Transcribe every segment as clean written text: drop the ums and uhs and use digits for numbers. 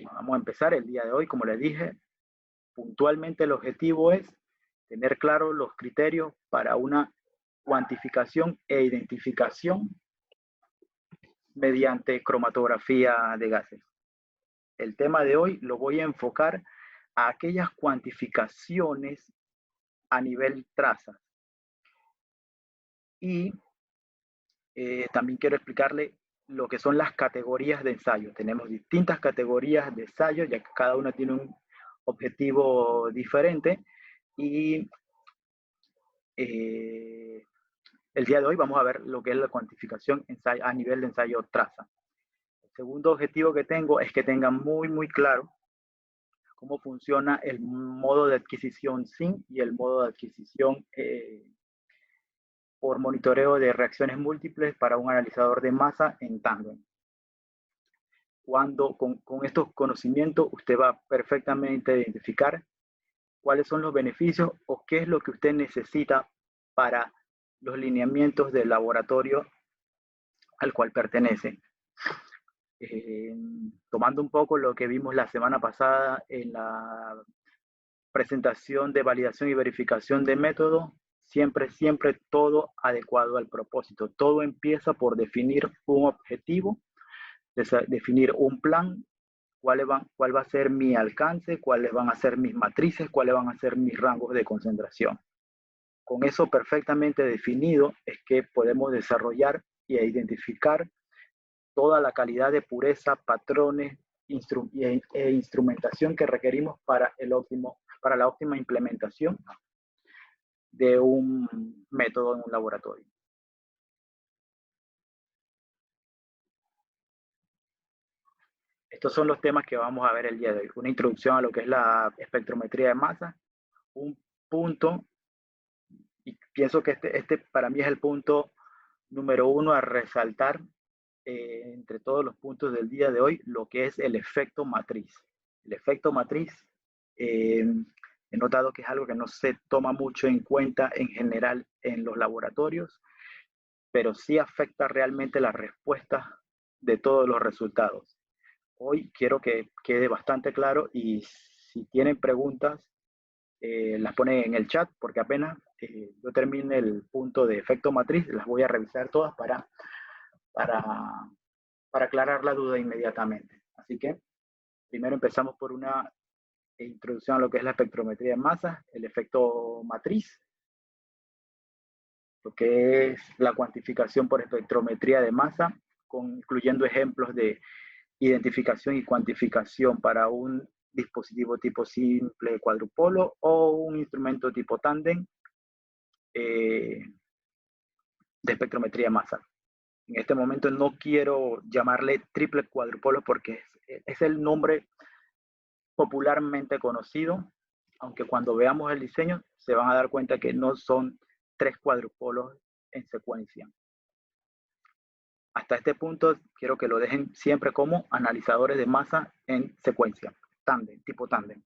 Vamos a empezar el día de hoy. Como les dije, puntualmente el objetivo es tener claros los criterios para una cuantificación e identificación mediante cromatografía de gases. El tema de hoy lo voy a enfocar a aquellas cuantificaciones a nivel traza. Y también quiero explicarle lo que son las categorías de ensayo. Tenemos distintas categorías de ensayo, ya que cada una tiene un objetivo diferente. Y el día de hoy vamos a ver lo que es la cuantificación a nivel de ensayo traza. El segundo objetivo que tengo es que tengan muy claro cómo funciona el modo de adquisición SIM y el modo de adquisición por monitoreo de reacciones múltiples para un analizador de masa en tándem. Cuando con estos conocimientos usted va perfectamente a identificar cuáles son los beneficios o qué es lo que usted necesita para los lineamientos del laboratorio al cual pertenece. Tomando un poco lo que vimos la semana pasada en la presentación de validación y verificación de método, siempre todo adecuado al propósito. Todo empieza por definir un objetivo, definir un plan, cuál va a ser mi alcance, cuáles van a ser mis matrices, cuáles van a ser mis rangos de concentración. Con eso perfectamente definido es que podemos desarrollar e identificar toda la calidad de pureza, patrones e instrumentación que requerimos para la óptima implementación de un método en un laboratorio. Estos son los temas que vamos a ver el día de hoy. Una introducción a lo que es la espectrometría de masa, un punto, y pienso que este para mí es el punto número 1 a resaltar entre todos los puntos del día de hoy, lo que es el efecto matriz. El efecto matriz, he notado que es algo que no se toma mucho en cuenta en general en los laboratorios, pero sí afecta realmente la respuesta de todos los resultados. Hoy quiero que quede bastante claro y si tienen preguntas, las ponen en el chat porque apenas yo termine el punto de efecto matriz, las voy a revisar todas para aclarar la duda inmediatamente. Así que primero empezamos por una introducción a lo que es la espectrometría de masas, el efecto matriz, lo que es la cuantificación por espectrometría de masa, incluyendo ejemplos de identificación y cuantificación para un dispositivo tipo simple cuadrupolo o un instrumento tipo tándem de espectrometría de masa. En este momento no quiero llamarle triple cuadrupolo porque es el nombre popularmente conocido, aunque cuando veamos el diseño se van a dar cuenta que no son 3 cuadrupolos en secuencia. Hasta este punto quiero que lo dejen siempre como analizadores de masa en secuencia, tándem, tipo tándem.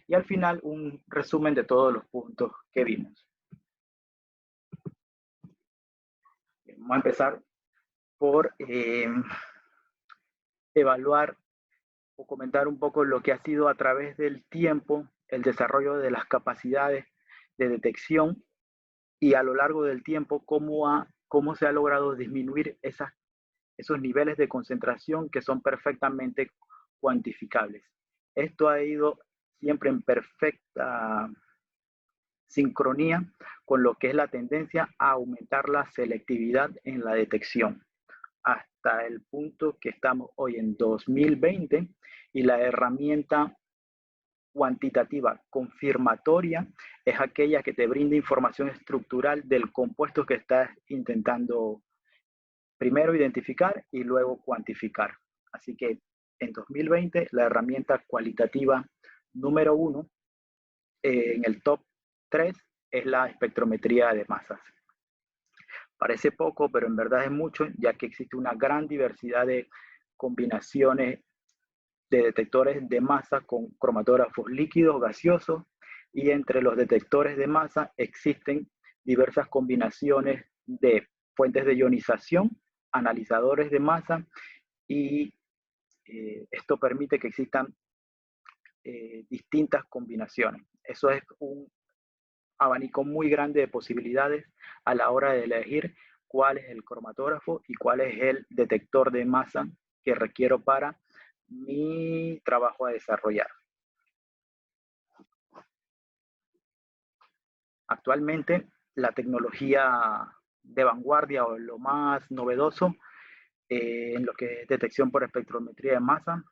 Y al final un resumen de todos los puntos que vimos. Vamos a empezar por evaluar o comentar un poco lo que ha sido a través del tiempo el desarrollo de las capacidades de detección y a lo largo del tiempo cómo se ha logrado disminuir esos niveles de concentración que son perfectamente cuantificables. Esto ha ido siempre en perfecta sincronía con lo que es la tendencia a aumentar la selectividad en la detección, hasta el punto que estamos hoy en 2020 y la herramienta cuantitativa confirmatoria es aquella que te brinda información estructural del compuesto que estás intentando primero identificar y luego cuantificar. Así que en 2020 la herramienta cualitativa número 1 en el top 3 es la espectrometría de masas. Parece poco, pero en verdad es mucho, ya que existe una gran diversidad de combinaciones de detectores de masa con cromatógrafos líquidos, gaseosos, y entre los detectores de masa existen diversas combinaciones de fuentes de ionización, analizadores de masa y Esto permite que existan distintas combinaciones. Eso es un abanico muy grande de posibilidades a la hora de elegir cuál es el cromatógrafo y cuál es el detector de masa que requiero para mi trabajo a desarrollar. Actualmente, la tecnología de vanguardia o lo más novedoso en lo que es detección por espectrometría de masa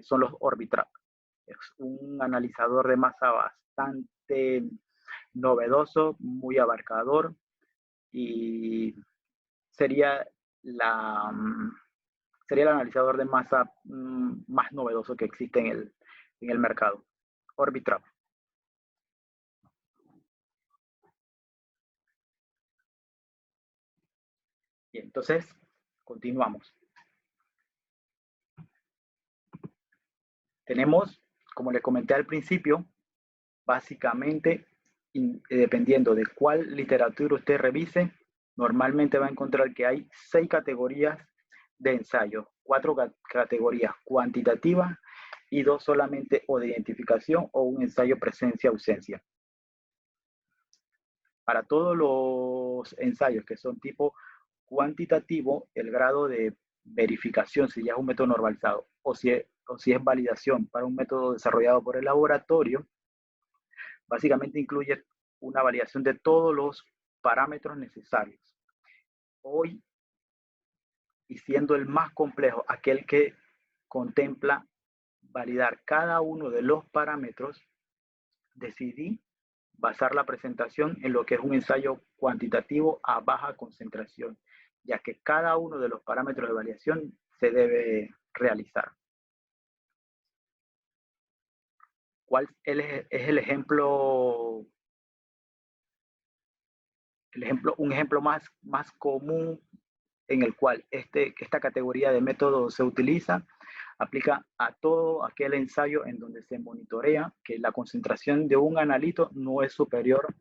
son los Orbitrap. Es un analizador de masa bastante novedoso, muy abarcador y sería la, sería el analizador de masa más novedoso que existe en el mercado. Orbitrap. Y entonces, continuamos. Tenemos, como les comenté al principio, básicamente, dependiendo de cuál literatura usted revise, normalmente va a encontrar que hay 6 categorías de ensayo, 4 categorías cuantitativas y 2 solamente o de identificación o un ensayo presencia-ausencia. Para todos los ensayos que son tipo cuantitativo, el grado de verificación, si ya es un método normalizado o si es validación para un método desarrollado por el laboratorio, básicamente incluye una validación de todos los parámetros necesarios. Hoy, y siendo el más complejo, aquel que contempla validar cada uno de los parámetros, decidí basar la presentación en lo que es un ensayo cuantitativo a baja concentración, ya que cada uno de los parámetros de validación se debe realizar. ¿Cuál es el ejemplo? Un ejemplo más común en el cual esta categoría de método se utiliza, aplica a todo aquel ensayo en donde se monitorea que la concentración de un analito no es superior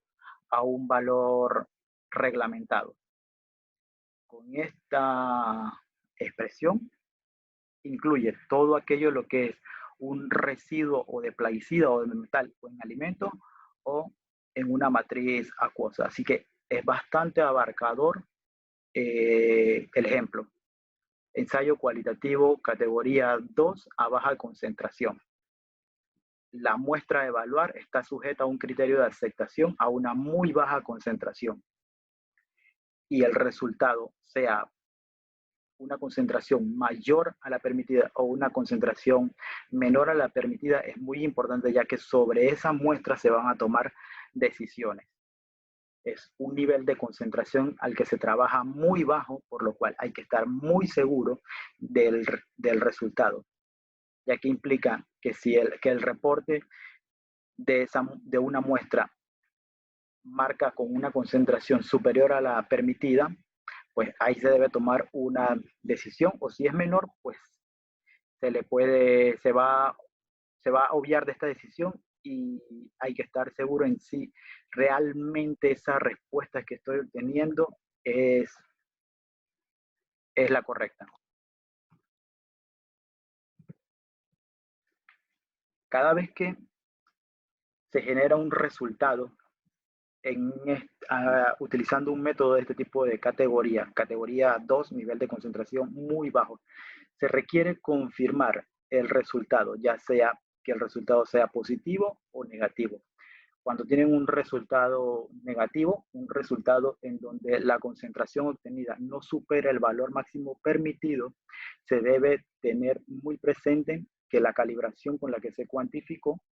a un valor reglamentado. Con esta expresión incluye todo aquello lo que es un residuo o de plaguicida o de metal o en alimento o en una matriz acuosa. Así que es bastante abarcador el ejemplo. Ensayo cualitativo categoría 2 a baja concentración. La muestra a evaluar está sujeta a un criterio de aceptación a una muy baja concentración. Y el resultado sea una concentración mayor a la permitida o una concentración menor a la permitida es muy importante, ya que sobre esa muestra se van a tomar decisiones. Es un nivel de concentración al que se trabaja muy bajo, por lo cual hay que estar muy seguro del resultado, ya que implica que si el reporte de una muestra marca con una concentración superior a la permitida, pues ahí se debe tomar una decisión, o si es menor, pues se va a obviar de esta decisión y hay que estar seguro en si realmente esa respuesta que estoy obteniendo es la correcta. Cada vez que se genera un resultado utilizando un método de este tipo de categoría 2, nivel de concentración muy bajo, se requiere confirmar el resultado, ya sea que el resultado sea positivo o negativo. Cuando tienen un resultado negativo, un resultado en donde la concentración obtenida no supera el valor máximo permitido, se debe tener muy presente que la calibración con la que se cuantificó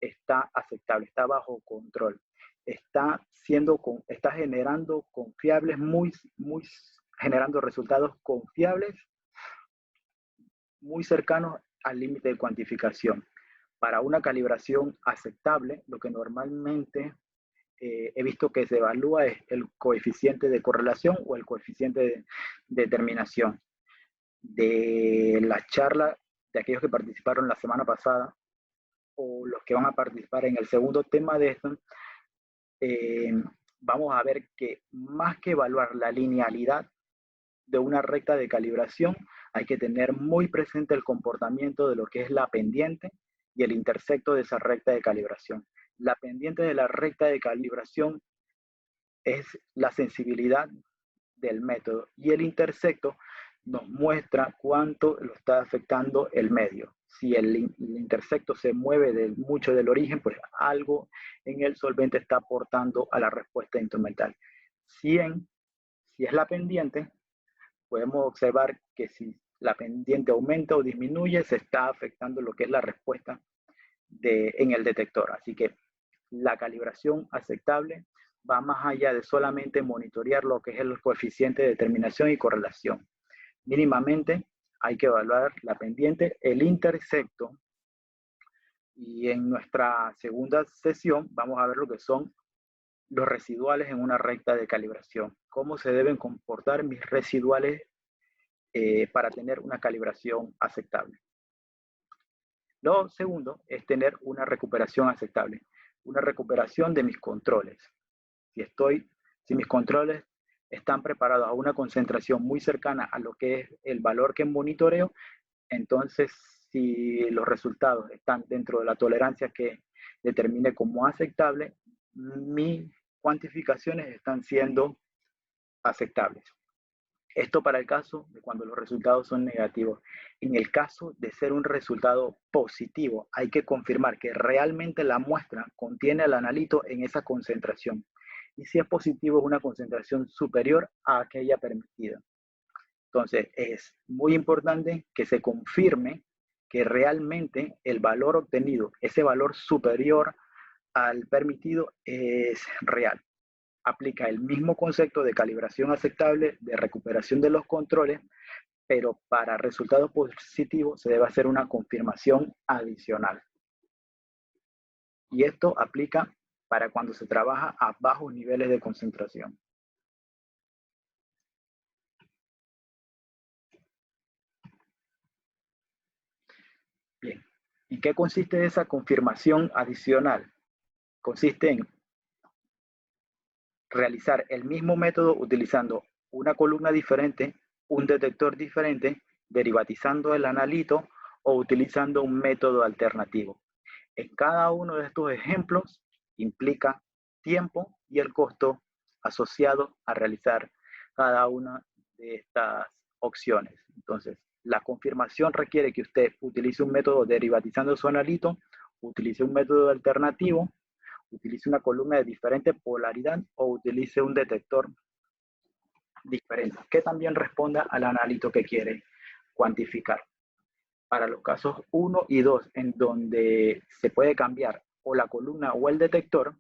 está aceptable, está bajo control, está generando confiables, generando resultados confiables, muy cercanos al límite de cuantificación. Para una calibración aceptable, lo que normalmente he visto que se evalúa es el coeficiente de correlación o el coeficiente de determinación. De la charla de aquellos que participaron la semana pasada o los que van a participar en el segundo tema de esto, vamos a ver que más que evaluar la linealidad de una recta de calibración, hay que tener muy presente el comportamiento de lo que es la pendiente y el intersecto de esa recta de calibración. La pendiente de la recta de calibración es la sensibilidad del método y el intersecto nos muestra cuánto lo está afectando el medio. Si el intersecto se mueve mucho del origen, pues algo en el solvente está aportando a la respuesta instrumental. Si es la pendiente, podemos observar que si la pendiente aumenta o disminuye, se está afectando lo que es la respuesta en el detector. Así que la calibración aceptable va más allá de solamente monitorear lo que es el coeficiente de determinación y correlación. Mínimamente hay que evaluar la pendiente, el intersecto, y en nuestra segunda sesión vamos a ver lo que son los residuales en una recta de calibración. Cómo se deben comportar mis residuales para tener una calibración aceptable. Lo segundo es tener una recuperación aceptable, una recuperación de mis controles. Si mis controles están preparados a una concentración muy cercana a lo que es el valor que monitoreo, entonces si los resultados están dentro de la tolerancia que determine como aceptable, mis cuantificaciones están siendo aceptables. Esto para el caso de cuando los resultados son negativos. En el caso de ser un resultado positivo, hay que confirmar que realmente la muestra contiene el analito en esa concentración. Y si es positivo, es una concentración superior a aquella permitida. Entonces, es muy importante que se confirme que realmente el valor obtenido, ese valor superior al permitido, es real. Aplica el mismo concepto de calibración aceptable, de recuperación de los controles, pero para resultados positivos se debe hacer una confirmación adicional. Y esto aplica para cuando se trabaja a bajos niveles de concentración. Bien, ¿en qué consiste esa confirmación adicional? Consiste en realizar el mismo método utilizando una columna diferente, un detector diferente, derivatizando el analito o utilizando un método alternativo. En cada uno de estos ejemplos implica tiempo y el costo asociado a realizar cada una de estas opciones. Entonces, la confirmación requiere que usted utilice un método derivatizando su analito, utilice un método alternativo, utilice una columna de diferente polaridad o utilice un detector diferente que también responda al analito que quiere cuantificar. Para los casos 1 y 2, en donde se puede cambiar o la columna o el detector,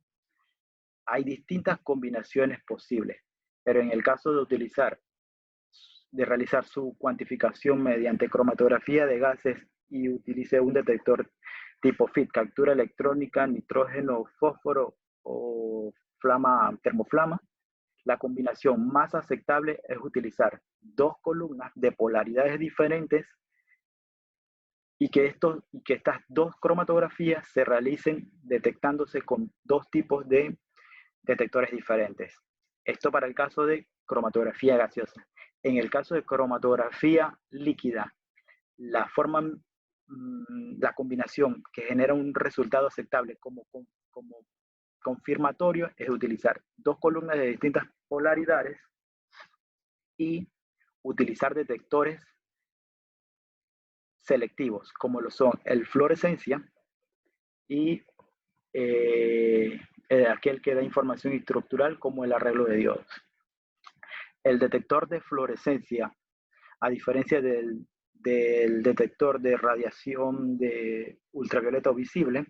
hay distintas combinaciones posibles. Pero en el caso de realizar su cuantificación mediante cromatografía de gases y utilice un detector tipo FIT, captura electrónica, nitrógeno, fósforo o termoflama, la combinación más aceptable es utilizar dos columnas de polaridades diferentes y que estas dos cromatografías se realicen detectándose con dos tipos de detectores diferentes. Esto para el caso de cromatografía gaseosa. En el caso de cromatografía líquida, la combinación que genera un resultado aceptable como confirmatorio es utilizar dos columnas de distintas polaridades y utilizar detectores selectivos, como lo son el fluorescencia y aquel que da información estructural como el arreglo de diodos. El detector de fluorescencia, a diferencia del detector de radiación de ultravioleta visible,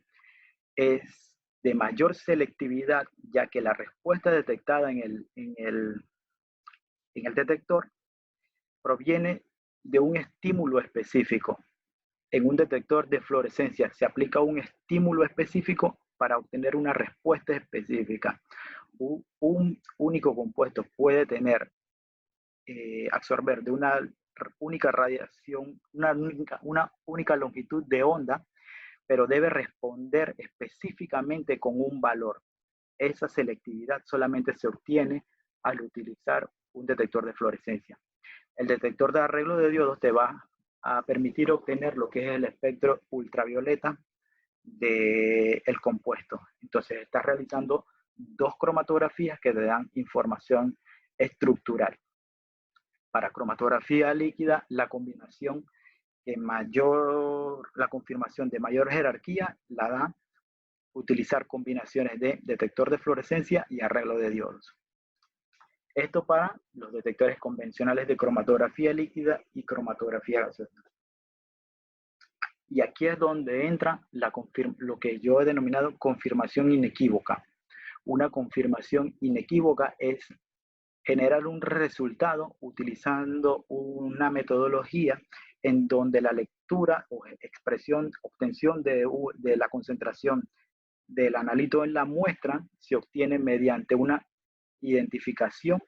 es de mayor selectividad, ya que la respuesta detectada en el detector proviene de un estímulo específico. En un detector de fluorescencia se aplica un estímulo específico para obtener una respuesta específica. Un único compuesto puede absorber de una única radiación, una única longitud de onda, pero debe responder específicamente con un valor. Esa selectividad solamente se obtiene al utilizar un detector de fluorescencia. El detector de arreglo de diodos te va a permitir obtener lo que es el espectro ultravioleta del compuesto. Entonces estás realizando dos cromatografías que te dan información estructural. Para cromatografía líquida, la confirmación de mayor jerarquía la da utilizar combinaciones de detector de fluorescencia y arreglo de diodos. Esto para los detectores convencionales de cromatografía líquida y cromatografía gaseosa. Y aquí es donde entra lo que yo he denominado confirmación inequívoca. Una confirmación inequívoca es generar un resultado utilizando una metodología en donde la lectura o obtención de la concentración del analito en la muestra se obtiene mediante una identificación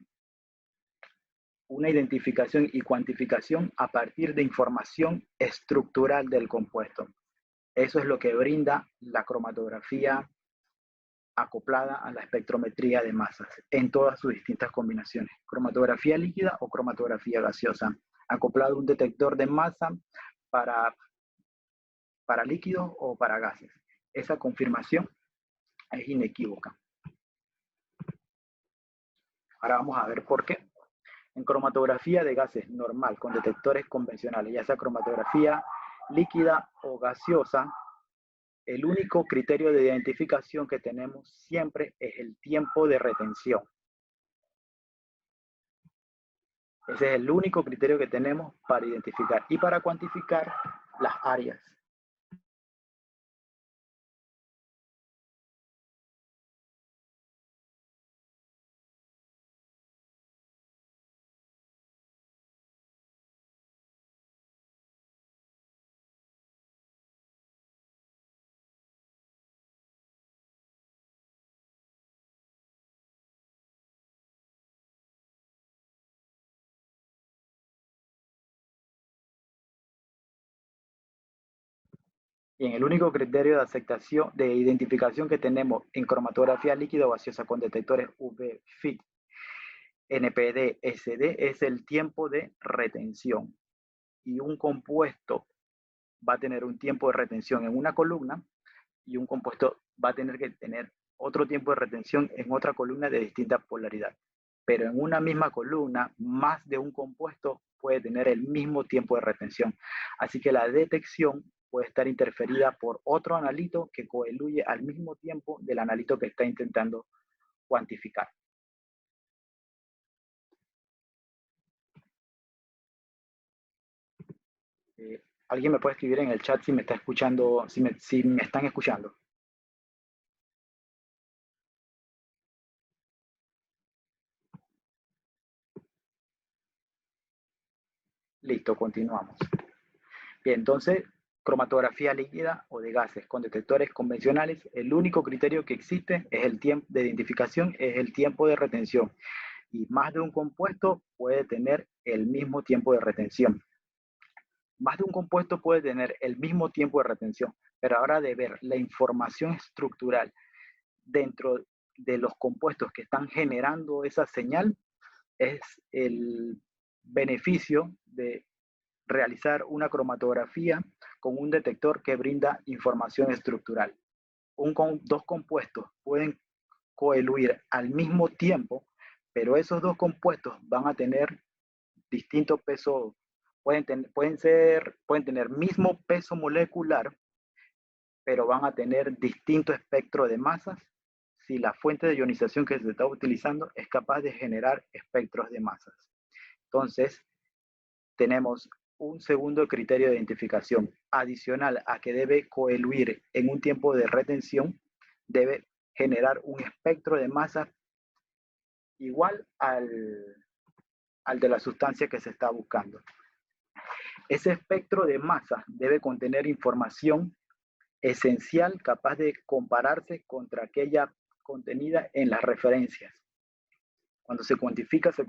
y cuantificación a partir de información estructural del compuesto. Eso es lo que brinda la cromatografía acoplada a la espectrometría de masas en todas sus distintas combinaciones. Cromatografía líquida o cromatografía gaseosa. Acoplado a un detector de masa para líquidos o para gases. Esa confirmación es inequívoca. Ahora vamos a ver por qué. En cromatografía de gases normal con detectores convencionales, ya sea cromatografía líquida o gaseosa, el único criterio de identificación que tenemos siempre es el tiempo de retención. Ese es el único criterio que tenemos para identificar y para cuantificar las áreas. Y en el único criterio de aceptación, de identificación que tenemos en cromatografía líquida o gaseosa con detectores UV, FIT, NPD, SD, es el tiempo de retención. Y un compuesto va a tener un tiempo de retención en una columna y un compuesto va a tener que tener otro tiempo de retención en otra columna de distinta polaridad. Pero en una misma columna, más de un compuesto puede tener el mismo tiempo de retención. Así que la detección puede estar interferida por otro analito que coeluye al mismo tiempo del analito que está intentando cuantificar. ¿Alguien me puede escribir en el chat si me está escuchando, si me están escuchando? Listo, continuamos. Bien, entonces, cromatografía líquida o de gases con detectores convencionales, el único criterio que existe es el tiempo de identificación, es el tiempo de retención. Y más de un compuesto puede tener el mismo tiempo de retención. Más de un compuesto puede tener el mismo tiempo de retención, pero ahora de ver la información estructural dentro de los compuestos que están generando esa señal, es el beneficio de realizar una cromatografía con un detector que brinda información estructural. Dos compuestos pueden coeluir al mismo tiempo, pero esos dos compuestos van a tener distinto peso, pueden tener mismo peso molecular, pero van a tener distinto espectro de masas si la fuente de ionización que se está utilizando es capaz de generar espectros de masas. Entonces, tenemos un segundo criterio de identificación adicional a que debe coeluir en un tiempo de retención, debe generar un espectro de masa igual al de la sustancia que se está buscando. Ese espectro de masa debe contener información esencial capaz de compararse contra aquella contenida en las referencias. Cuando se cuantifica, se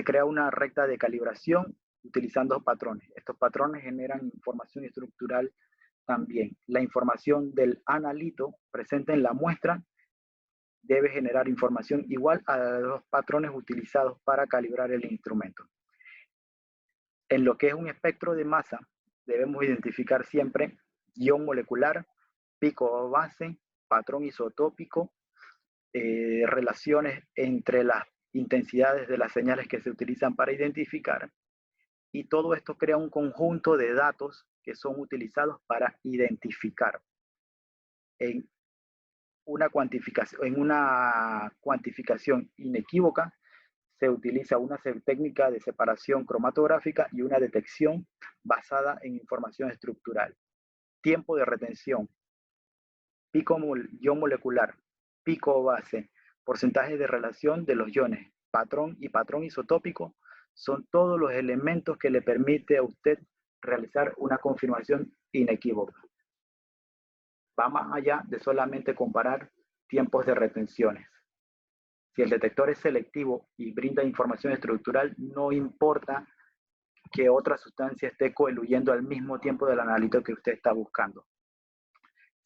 crea una recta de calibración utilizando patrones. Estos patrones generan información estructural también. La información del analito presente en la muestra debe generar información igual a los patrones utilizados para calibrar el instrumento. En lo que es un espectro de masa, debemos identificar siempre guión molecular, pico base, patrón isotópico, relaciones entre las intensidades de las señales que se utilizan para identificar, y todo esto crea un conjunto de datos que son utilizados para identificar. En una cuantificación inequívoca se utiliza una técnica de separación cromatográfica y una detección basada en información estructural. Tiempo de retención, ion molecular, pico base, porcentaje de relación de los iones, patrón y patrón isotópico son todos los elementos que le permite a usted realizar una confirmación inequívoca. Va más allá de solamente comparar tiempos de retenciones. Si el detector es selectivo y brinda información estructural, no importa que otra sustancia esté coeluyendo al mismo tiempo del analito que usted está buscando.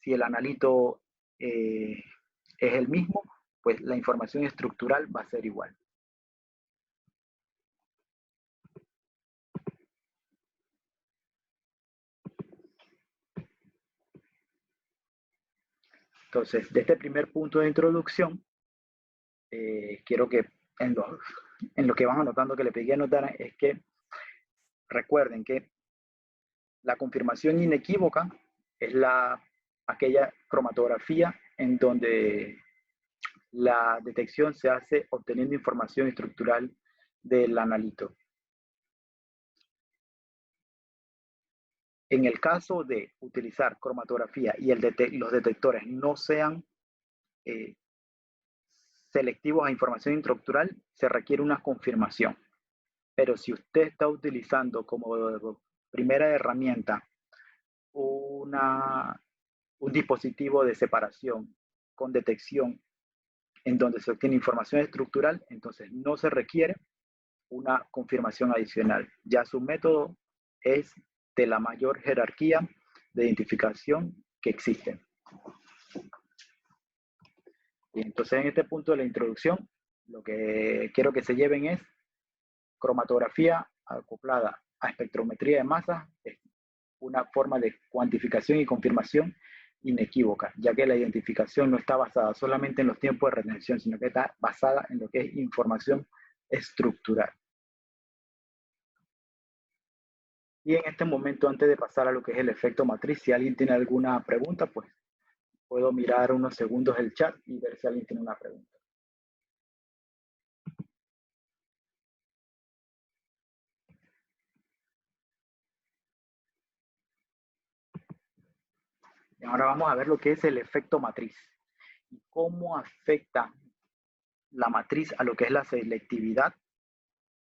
Si el analito es el mismo, pues la información estructural va a ser igual. Entonces, de este primer punto de introducción, quiero que en lo que van anotando, que le pedí anotar, es que recuerden que la confirmación inequívoca es aquella cromatografía en donde la detección se hace obteniendo información estructural del analito. En el caso de utilizar cromatografía y los detectores no sean selectivos a información estructural, se requiere una confirmación. Pero si usted está utilizando como primera herramienta un dispositivo de separación con detección en donde se obtiene información estructural, entonces no se requiere una confirmación adicional. Ya su método es de la mayor jerarquía de identificación que existe. Y entonces en este punto de la introducción, lo que quiero que se lleven es cromatografía acoplada a espectrometría de masa, es una forma de cuantificación y confirmación inequívoca, ya que la identificación no está basada solamente en los tiempos de retención, sino que está basada en lo que es información estructural. Y en este momento, antes de pasar a lo que es el efecto matriz, si alguien tiene alguna pregunta, pues puedo mirar unos segundos el chat y ver si alguien tiene una pregunta. Y ahora vamos a ver lo que es el efecto matriz y cómo afecta la matriz a lo que es la selectividad,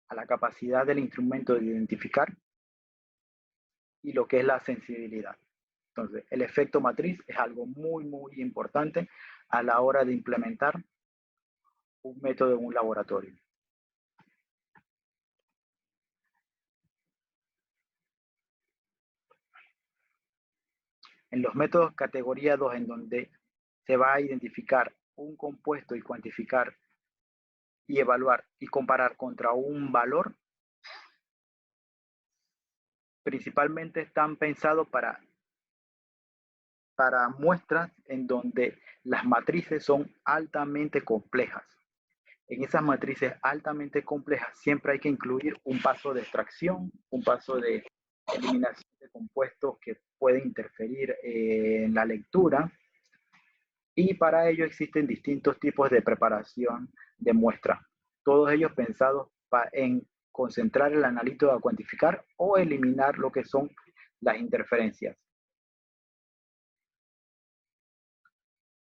a la capacidad del instrumento de identificar y lo que es la sensibilidad. Entonces, el efecto matriz es algo muy, muy importante a la hora de implementar un método en un laboratorio. En los métodos categoría 2, en donde se va a identificar un compuesto y cuantificar y evaluar y comparar contra un valor, principalmente están pensados para muestras en donde las matrices son altamente complejas. En esas matrices altamente complejas siempre hay que incluir un paso de extracción, un paso de eliminación de compuestos que pueden interferir en la lectura, y para ello existen distintos tipos de preparación de muestra, todos ellos pensados en concentrar el analito a cuantificar o eliminar lo que son las interferencias.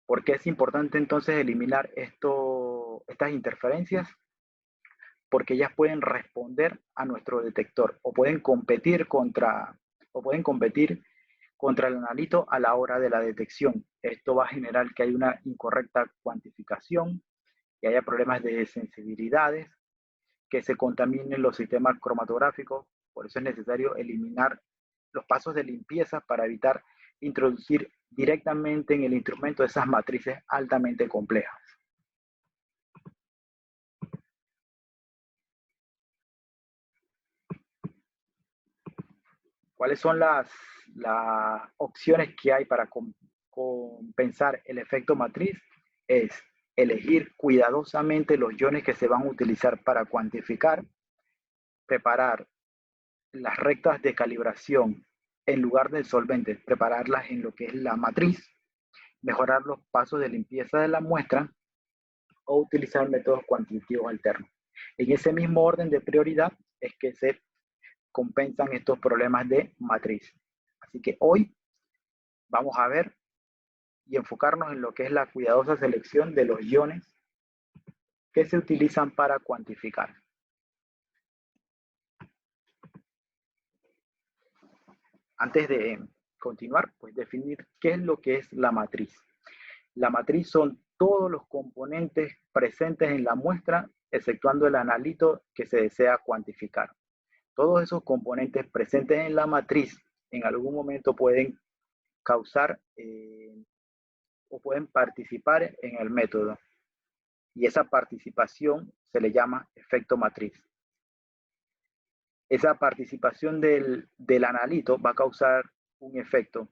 ¿Por qué es importante entonces eliminar estas interferencias? Porque ellas pueden responder a nuestro detector o pueden competir contra el analito a la hora de la detección. Esto va a generar que haya una incorrecta cuantificación, que haya problemas de sensibilidades, que se contaminen los sistemas cromatográficos. Por eso es necesario eliminar los pasos de limpieza para evitar introducir directamente en el instrumento esas matrices altamente complejas. ¿Cuáles son las opciones que hay para compensar el efecto matriz? Es elegir cuidadosamente los iones que se van a utilizar para cuantificar, preparar las rectas de calibración en lugar del solvente, prepararlas en lo que es la matriz, mejorar los pasos de limpieza de la muestra o utilizar métodos cuantitativos alternos. En ese mismo orden de prioridad es que se compensan estos problemas de matriz. Así que hoy vamos a ver y enfocarnos en lo que es la cuidadosa selección de los iones que se utilizan para cuantificar. Antes de continuar, pues definir qué es lo que es la matriz. La matriz son todos los componentes presentes en la muestra, exceptuando el analito que se desea cuantificar. Todos esos componentes presentes en la matriz en algún momento pueden causar o pueden participar en el método. Y esa participación se le llama efecto matriz. Esa participación del analito va a causar un efecto.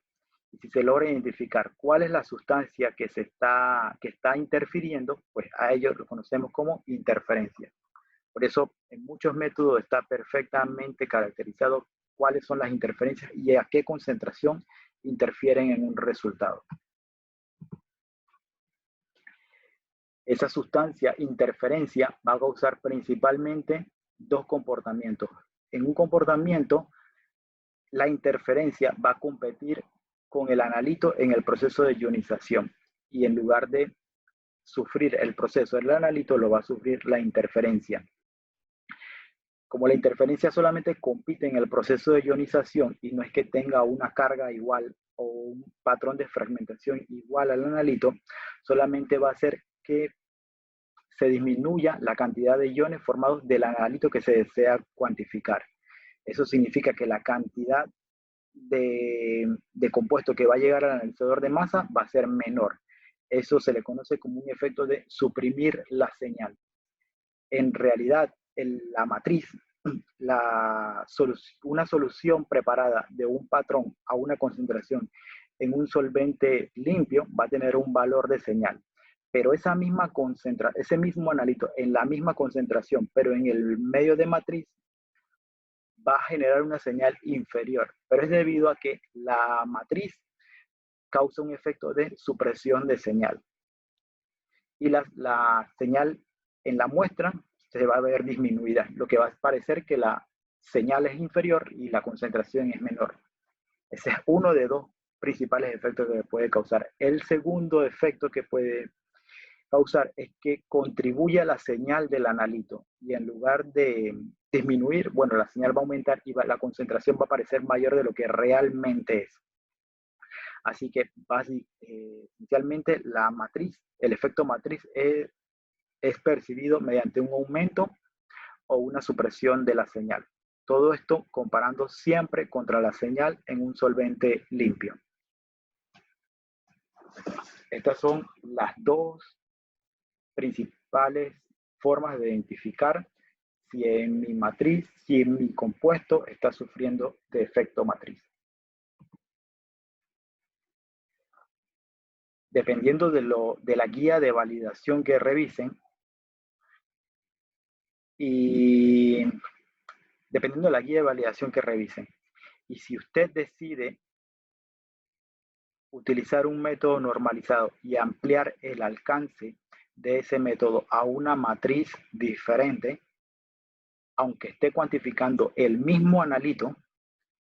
Y si se logra identificar cuál es la sustancia que está interfiriendo, pues a ello lo conocemos como interferencia. Por eso en muchos métodos está perfectamente caracterizado cuáles son las interferencias y a qué concentración interfieren en un resultado. Esa sustancia interferencia va a causar principalmente dos comportamientos. En un comportamiento, la interferencia va a competir con el analito en el proceso de ionización y en lugar de sufrir el proceso del analito, lo va a sufrir la interferencia. Como la interferencia solamente compite en el proceso de ionización y no es que tenga una carga igual o un patrón de fragmentación igual al analito, solamente va a hacer que se disminuya la cantidad de iones formados del analito que se desea cuantificar. Eso significa que la cantidad de compuesto que va a llegar al analizador de masa va a ser menor. Eso se le conoce como un efecto de suprimir la señal. En realidad, la matriz, una solución preparada de un patrón a una concentración en un solvente limpio va a tener un valor de señal. Pero ese mismo analito en la misma concentración, pero en el medio de matriz, va a generar una señal inferior. Pero es debido a que la matriz causa un efecto de supresión de señal. Y la señal en la muestra se va a ver disminuida, lo que va a parecer que la señal es inferior y la concentración es menor. Ese es uno de dos principales efectos que puede causar. El segundo efecto que puede causar es que contribuye a la señal del analito y en lugar de disminuir, bueno, la señal va a aumentar y la concentración va a parecer mayor de lo que realmente es. Así que esencialmente la matriz, el efecto matriz es percibido mediante un aumento o una supresión de la señal. Todo esto comparando siempre contra la señal en un solvente limpio. Estas son las dos principales formas de identificar si en mi matriz, si en mi compuesto está sufriendo de efecto matriz. Dependiendo de la guía de validación que revisen y dependiendo de la guía de validación que revisen. Y si usted decide utilizar un método normalizado y ampliar el alcance de ese método a una matriz diferente, aunque esté cuantificando el mismo analito,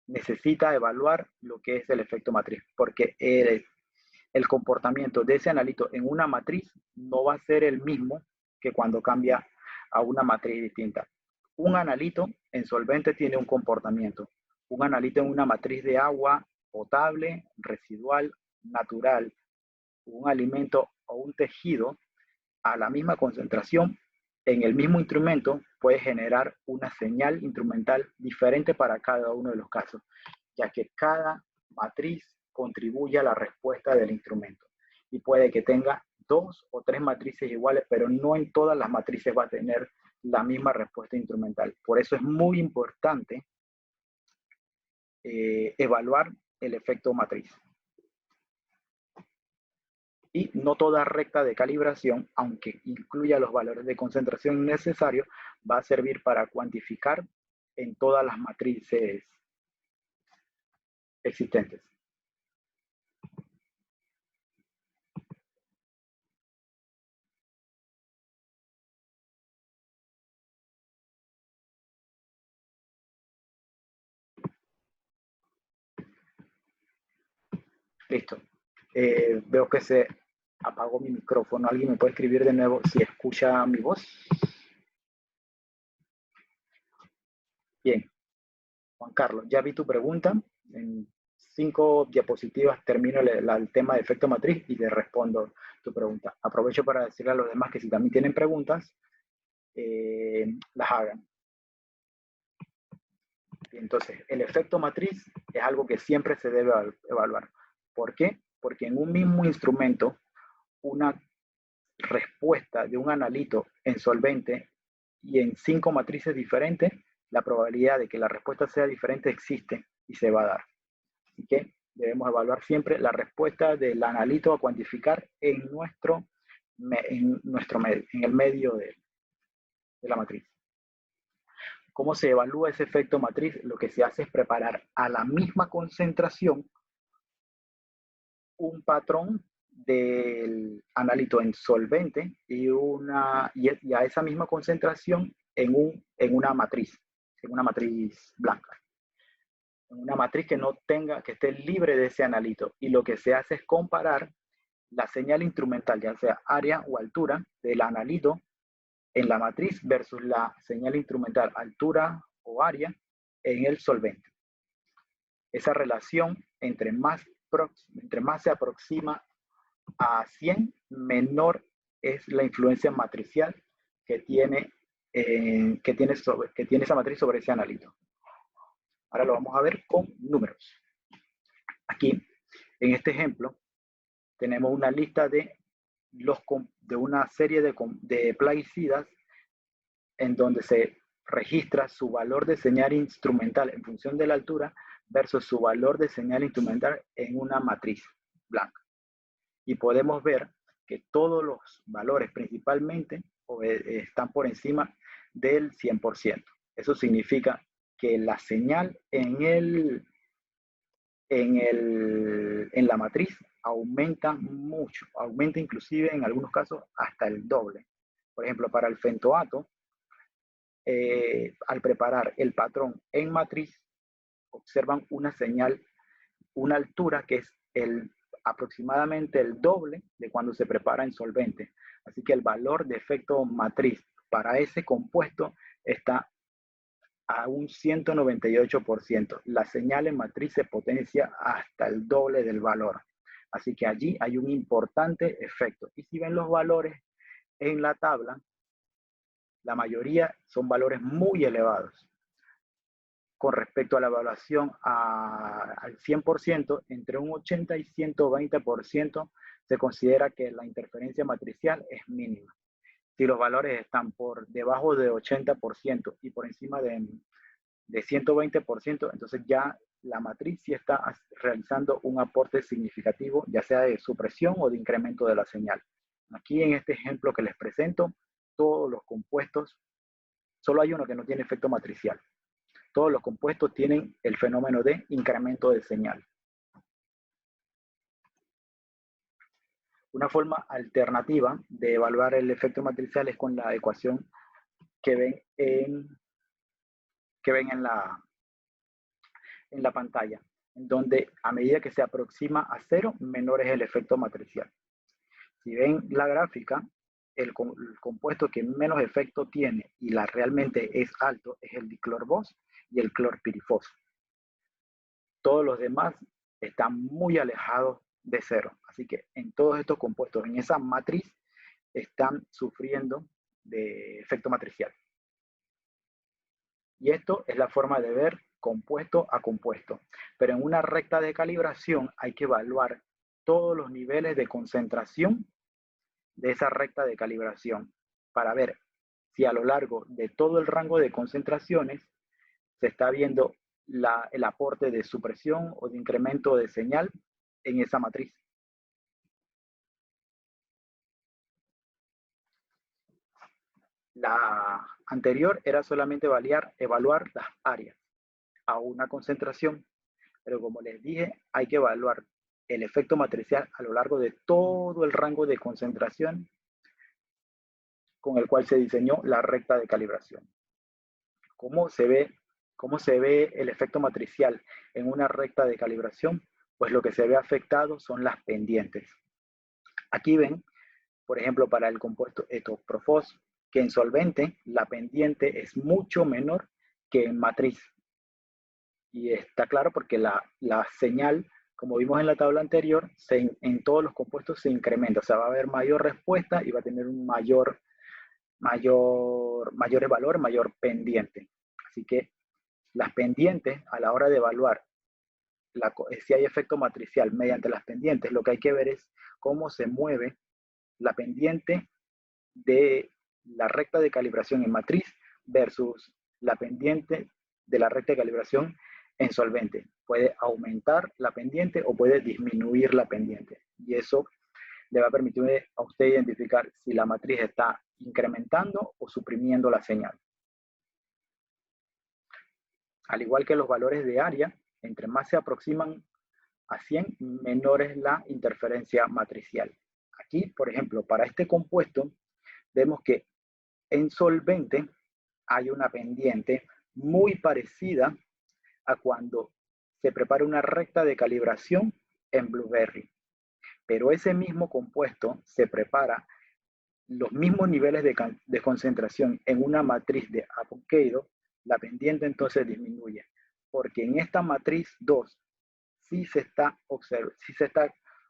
necesita evaluar lo que es el efecto matriz, porque el comportamiento de ese analito en una matriz no va a ser el mismo que cuando cambia a una matriz distinta. Un analito en solvente tiene un comportamiento. Un analito en una matriz de agua potable, residual, natural, un alimento o un tejido a la misma concentración en el mismo instrumento puede generar una señal instrumental diferente para cada uno de los casos, ya que cada matriz contribuye a la respuesta del instrumento. Y puede que tenga 2 o 3 matrices iguales, pero no en todas las matrices va a tener la misma respuesta instrumental. Por eso es muy importante evaluar el efecto matriz. Y no toda recta de calibración, aunque incluya los valores de concentración necesarios, va a servir para cuantificar en todas las matrices existentes. Listo. Veo que se apagó mi micrófono. ¿Alguien me puede escribir de nuevo si escucha mi voz? Bien. Juan Carlos, ya vi tu pregunta. En 5 diapositivas termino el tema de efecto matriz y le respondo tu pregunta. Aprovecho para decirle a los demás que si también tienen preguntas, las hagan. Entonces, el efecto matriz es algo que siempre se debe evaluar. ¿Por qué? Porque en un mismo instrumento, una respuesta de un analito en solvente y en 5 matrices diferentes, la probabilidad de que la respuesta sea diferente existe y se va a dar. Así que debemos evaluar siempre la respuesta del analito a cuantificar en el medio de la matriz. ¿Cómo se evalúa ese efecto matriz? Lo que se hace es preparar a la misma concentración un patrón del analito en solvente y a esa misma concentración en una matriz blanca. En una matriz que esté libre de ese analito. Y lo que se hace es comparar la señal instrumental, ya sea área o altura, del analito en la matriz versus la señal instrumental altura o área en el solvente. Esa relación entre más se aproxima a 100, menor es la influencia matricial que tiene esa matriz sobre ese analito. Ahora lo vamos a ver con números. Aquí, en este ejemplo, tenemos una lista de una serie de plaguicidas en donde se registra su valor de señal instrumental en función de la altura versus su valor de señal instrumental en una matriz blanca. Y podemos ver que todos los valores principalmente están por encima del 100%. Eso significa que la señal en la matriz aumenta mucho, aumenta inclusive en algunos casos hasta el doble. Por ejemplo, para el fentoato, al preparar el patrón en matriz, observan una señal, una altura que es aproximadamente el doble de cuando se prepara en solvente. Así que el valor de efecto matriz para ese compuesto está a un 198%. La señal en matriz se potencia hasta el doble del valor. Así que allí hay un importante efecto. Y si ven los valores en la tabla, la mayoría son valores muy elevados. Con respecto a la evaluación al 100%, entre un 80 y 120% se considera que la interferencia matricial es mínima. Si los valores están por debajo de 80% y por encima de 120%, entonces ya la matriz sí está realizando un aporte significativo, ya sea de supresión o de incremento de la señal. Aquí en este ejemplo que les presento, todos los compuestos, solo hay uno que no tiene efecto matricial. Todos los compuestos tienen el fenómeno de incremento de señal. Una forma alternativa de evaluar el efecto matricial es con la ecuación que ven en la pantalla, en donde a medida que se aproxima a 0, menor es el efecto matricial. Si ven la gráfica, el compuesto que menos efecto tiene y realmente es alto es el diclorbos y el clorpirifos. Todos los demás están muy alejados de 0. Así que en todos estos compuestos, en esa matriz, están sufriendo de efecto matricial. Y esto es la forma de ver compuesto a compuesto. Pero en una recta de calibración hay que evaluar todos los niveles de concentración de esa recta de calibración para ver si a lo largo de todo el rango de concentraciones se está viendo el aporte de supresión o de incremento de señal en esa matriz. La anterior era solamente evaluar las áreas a una concentración, pero como les dije, hay que evaluar el efecto matricial a lo largo de todo el rango de concentración con el cual se diseñó la recta de calibración. ¿Cómo se ve el efecto matricial en una recta de calibración? Pues lo que se ve afectado son las pendientes. Aquí ven, por ejemplo, para el compuesto etoprofos, que en solvente la pendiente es mucho menor que en matriz. Y está claro porque la señal, como vimos en la tabla anterior, en todos los compuestos se incrementa. O sea, va a haber mayor respuesta y va a tener un mayores valores, mayor pendiente. Así que las pendientes, a la hora de evaluar si hay efecto matricial mediante las pendientes, lo que hay que ver es cómo se mueve la pendiente de la recta de calibración en matriz versus la pendiente de la recta de calibración en solvente. Puede aumentar la pendiente o puede disminuir la pendiente. Y eso le va a permitir a usted identificar si la matriz está incrementando o suprimiendo la señal. Al igual que los valores de área, entre más se aproximan a 100, menor es la interferencia matricial. Aquí, por ejemplo, para este compuesto, vemos que en solvente hay una pendiente muy parecida a cuando se prepara una recta de calibración en Blueberry. Pero ese mismo compuesto se prepara los mismos niveles de concentración en una matriz de Avogadro, la pendiente entonces disminuye. Porque en esta matriz 2 sí se está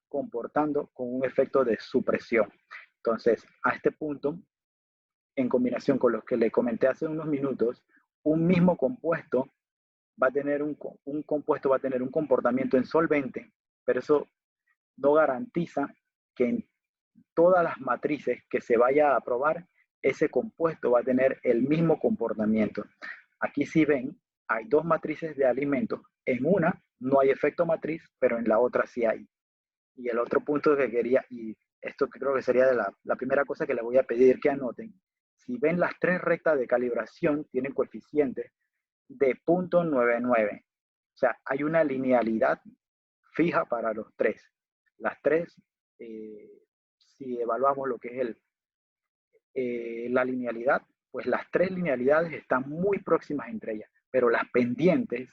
comportando con un efecto de supresión. Entonces, a este punto, en combinación con los que le comenté hace unos minutos, un mismo compuesto va a tener un compuesto va a tener un comportamiento en solvente, pero eso no garantiza que en todas las matrices que se vaya a probar, ese compuesto va a tener el mismo comportamiento. Aquí si ven, hay dos matrices de alimentos. En una no hay efecto matriz, pero en la otra sí hay. Y el otro punto que quería, y esto creo que sería de la primera cosa que les voy a pedir que anoten, si ven las tres rectas de calibración, tienen coeficientes de 0.99. O sea, hay una linealidad fija para los tres. Las tres, si evaluamos lo que es la linealidad, pues las tres linealidades están muy próximas entre ellas, pero las pendientes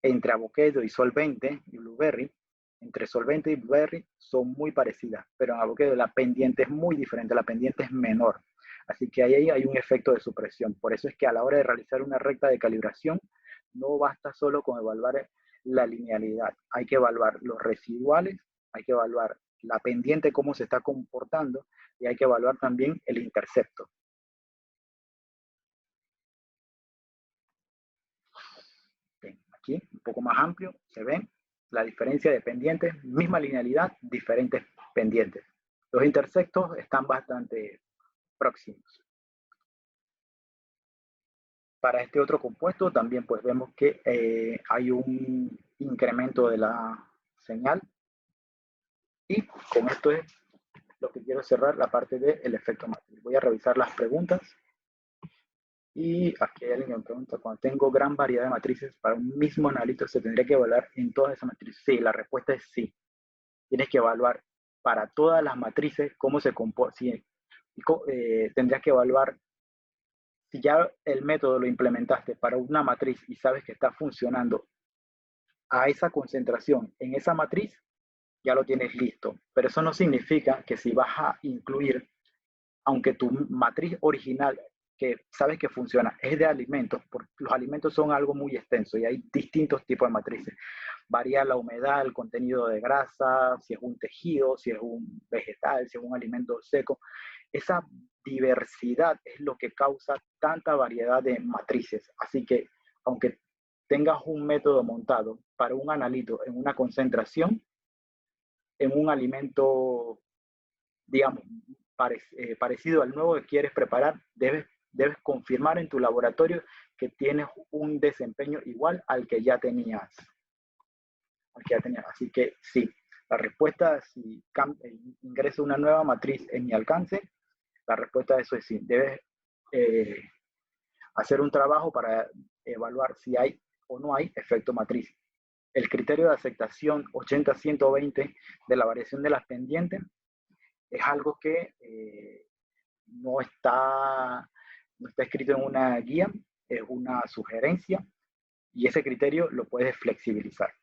entre Avogadro y solvente y Blueberry, entre solvente y Blueberry son muy parecidas, pero en Avogadro la pendiente es muy diferente, la pendiente es menor. Así que ahí hay un efecto de supresión. Por eso es que a la hora de realizar una recta de calibración, no basta solo con evaluar la linealidad. Hay que evaluar los residuales, hay que evaluar la pendiente, cómo se está comportando, y hay que evaluar también el intercepto. Bien, aquí, un poco más amplio, se ve la diferencia de pendientes, misma linealidad, diferentes pendientes. Los interceptos están bastante próximos. Para este otro compuesto también pues vemos que hay un incremento de la señal y con esto es lo que quiero cerrar la parte del efecto matriz. Voy a revisar las preguntas y aquí hay alguien que me pregunta, cuando tengo gran variedad de matrices para un mismo analito, ¿se tendría que evaluar en todas esas matrices? Sí, la respuesta es sí. Tienes que evaluar para todas las matrices cómo se comporta. Sí, tendrías que evaluar. Si ya el método lo implementaste para una matriz y sabes que está funcionando a esa concentración en esa matriz, ya lo tienes listo. Pero eso no significa que si vas a incluir, aunque tu matriz original, que sabes que funciona, es de alimentos, porque los alimentos son algo muy extenso y hay distintos tipos de matrices. Varía la humedad, el contenido de grasa, si es un tejido, si es un vegetal, si es un alimento seco. Esa diversidad es lo que causa tanta variedad de matrices. Así que, aunque tengas un método montado para un analito en una concentración, en un alimento, digamos, parecido al nuevo que quieres preparar, debes debes confirmar en tu laboratorio que tienes un desempeño igual al que ya tenías. Así que sí, la respuesta, si ingreso una nueva matriz en mi alcance, la respuesta a eso es sí. Debes hacer un trabajo para evaluar si hay o no hay efecto matriz. El criterio de aceptación 80-120 de la variación de las pendientes es algo que no está escrito en una guía, es una sugerencia, y ese criterio lo puedes flexibilizar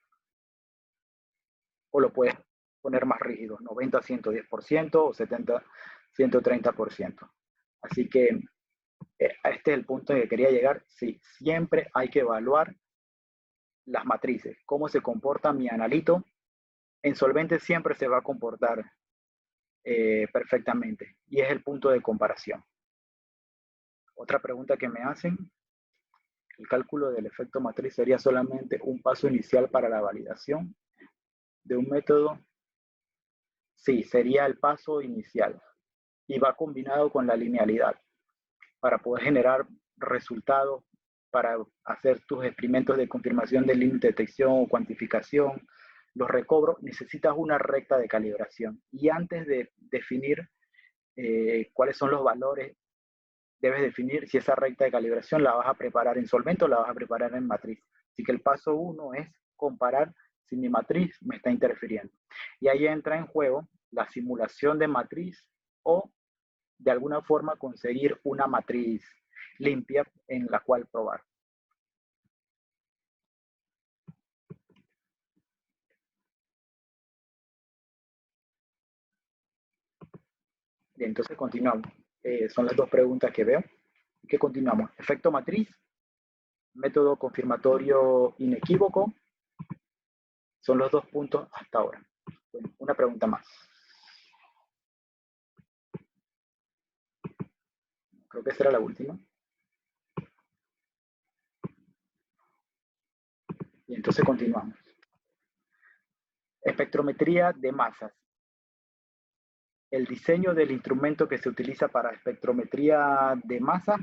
o lo puedes poner más rígido, 90-110% o 70-130%. Así que este es el punto en que quería llegar. Sí, siempre hay que evaluar las matrices, cómo se comporta mi analito. En solvente siempre se va a comportar perfectamente, y es el punto de comparación. Otra pregunta que me hacen: ¿el cálculo del efecto matriz sería solamente un paso inicial para la validación de un método? Sí, sería el paso inicial y va combinado con la linealidad para poder generar resultados, para hacer tus experimentos de confirmación de límite de detección o cuantificación, los recobros. Necesitas una recta de calibración, y antes de definir cuáles son los valores, debes definir si esa recta de calibración la vas a preparar en solvente o la vas a preparar en matriz. Así que el paso 1 es comparar si mi matriz me está interfiriendo. Y ahí entra en juego la simulación de matriz, o de alguna forma conseguir una matriz limpia en la cual probar. Bien, entonces continuamos. Son las dos preguntas que veo. ¿Qué continuamos? Efecto matriz, método confirmatorio inequívoco. Son los dos puntos hasta ahora. Bueno, una pregunta más. Creo que será la última. Y entonces continuamos. Espectrometría de masas. El diseño del instrumento que se utiliza para espectrometría de masa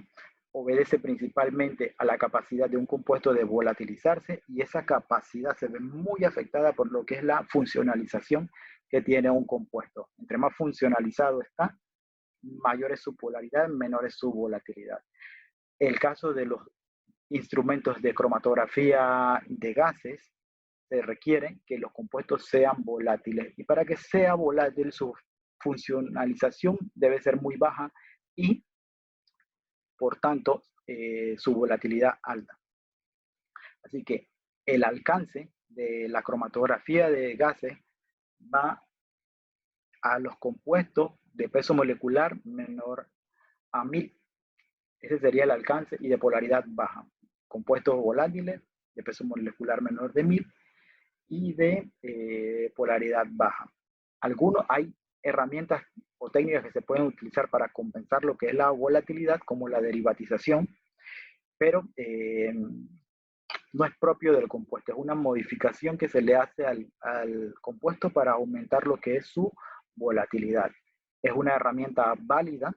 obedece principalmente a la capacidad de un compuesto de volatilizarse, y esa capacidad se ve muy afectada por lo que es la funcionalización que tiene un compuesto. Entre más funcionalizado está, mayor es su polaridad, menor es su volatilidad. El caso de los instrumentos de cromatografía de gases, se requiere que los compuestos sean volátiles, y para que sea volátil su funcionalización debe ser muy baja y por tanto su volatilidad alta. Así que el alcance de la cromatografía de gases va a los compuestos de peso molecular menor a 1000. Ese sería el alcance, y de polaridad baja. Compuestos volátiles de peso molecular menor de 1000 y de polaridad baja. Hay herramientas o técnicas que se pueden utilizar para compensar lo que es la volatilidad, como la derivatización, pero no es propio del compuesto. Es una modificación que se le hace al compuesto para aumentar lo que es su volatilidad. Es una herramienta válida,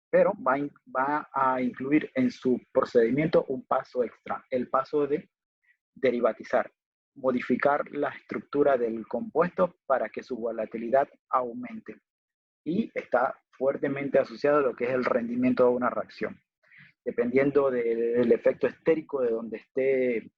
pero va a incluir en su procedimiento un paso extra, el paso de derivatizar, modificar la estructura del compuesto para que su volatilidad aumente, y está fuertemente asociado a lo que es el rendimiento de una reacción. Dependiendo del efecto estérico de donde esté el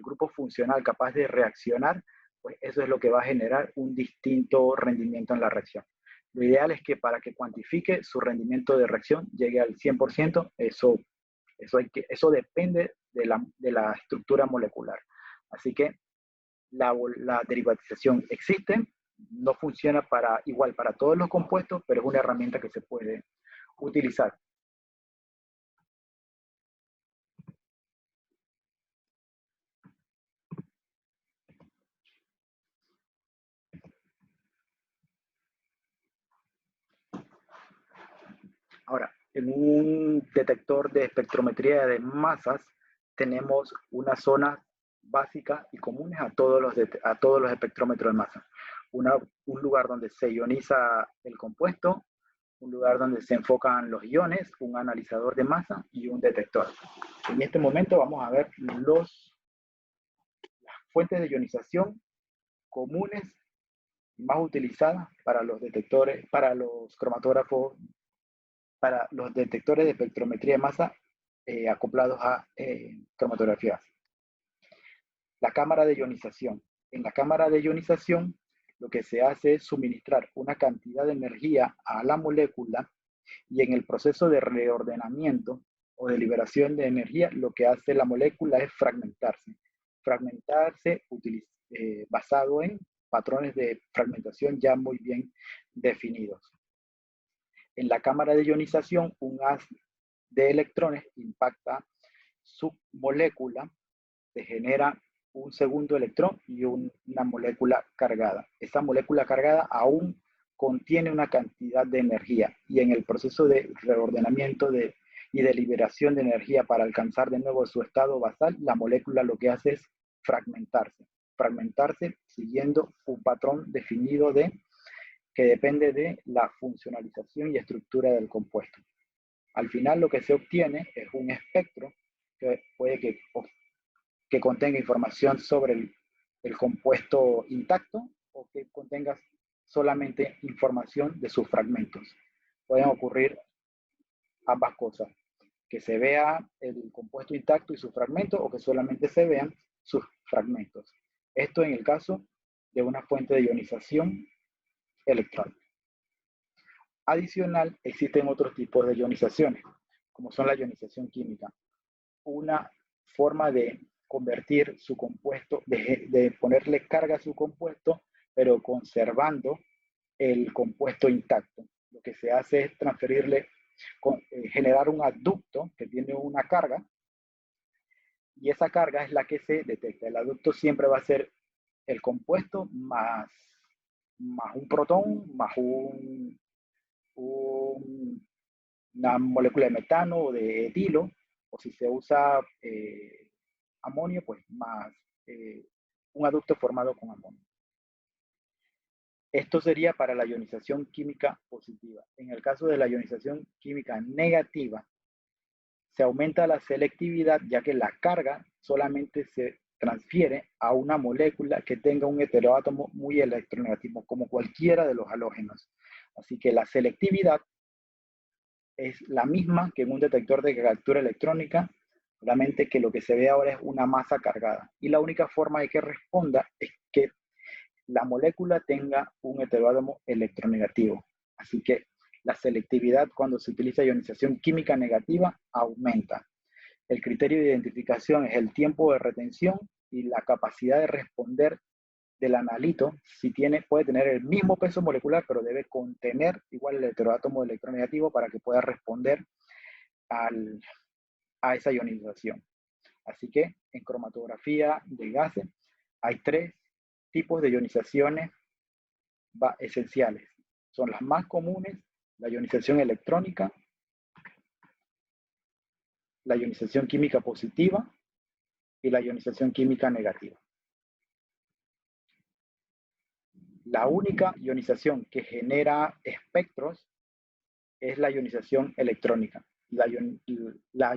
grupo funcional capaz de reaccionar, pues eso es lo que va a generar un distinto rendimiento en la reacción. Lo ideal es que, para que cuantifique su rendimiento de reacción, llegue al 100%. Eso depende de la estructura molecular. Así que la derivatización existe, no funciona igual para todos los compuestos, pero es una herramienta que se puede utilizar. Ahora, en un detector de espectrometría de masas tenemos unas zonas básicas y comunes a todos los espectrómetros de masa. Un lugar donde se ioniza el compuesto, un lugar donde se enfocan los iones, un analizador de masa y un detector. En este momento vamos a ver las fuentes de ionización comunes más utilizadas para los detectores, para los cromatógrafos, para los detectores de espectrometría de masa acoplados a cromatografías. La cámara de ionización. En la cámara de ionización, lo que se hace es suministrar una cantidad de energía a la molécula y en el proceso de reordenamiento o de liberación de energía, lo que hace la molécula es fragmentarse. Fragmentarse basado en patrones de fragmentación ya muy bien definidos. En la cámara de ionización, un haz de electrones impacta su molécula, se genera un segundo electrón y una molécula cargada. Esa molécula cargada aún contiene una cantidad de energía y en el proceso de reordenamiento y de liberación de energía para alcanzar de nuevo su estado basal, la molécula lo que hace es fragmentarse siguiendo un patrón definido que depende de la funcionalización y estructura del compuesto. Al final lo que se obtiene es un espectro que puede que contenga información sobre el compuesto intacto o que contenga solamente información de sus fragmentos. Pueden ocurrir ambas cosas, que se vea el compuesto intacto y sus fragmentos o que solamente se vean sus fragmentos. Esto en el caso de una fuente de ionización electrónica. Adicional, existen otros tipos de ionizaciones, como son la ionización química. Una forma de convertir su compuesto, de ponerle carga a su compuesto, pero conservando el compuesto intacto. Lo que se hace es transferirle, generar un aducto que tiene una carga, y esa carga es la que se detecta. El aducto siempre va a ser el compuesto más un protón, más una molécula de metano o de etilo, o si se usa amonio, pues más un aducto formado con amonio. Esto sería para la ionización química positiva. En el caso de la ionización química negativa, se aumenta la selectividad ya que la carga solamente se transfiere a una molécula que tenga un heteroátomo muy electronegativo, como cualquiera de los halógenos. Así que la selectividad es la misma que en un detector de captura electrónica, solamente que lo que se ve ahora es una masa cargada. Y la única forma de que responda es que la molécula tenga un heteroátomo electronegativo. Así que la selectividad cuando se utiliza ionización química negativa aumenta. El criterio de identificación es el tiempo de retención y la capacidad de responder del analito. Si puede tener el mismo peso molecular, pero debe contener igual el heteroátomo electronegativo para que pueda responder a esa ionización. Así que en cromatografía de gases hay 3 tipos de ionizaciones esenciales. Son las más comunes: la ionización electrónica, la ionización química positiva y la ionización química negativa. La única ionización que genera espectros es la ionización electrónica. La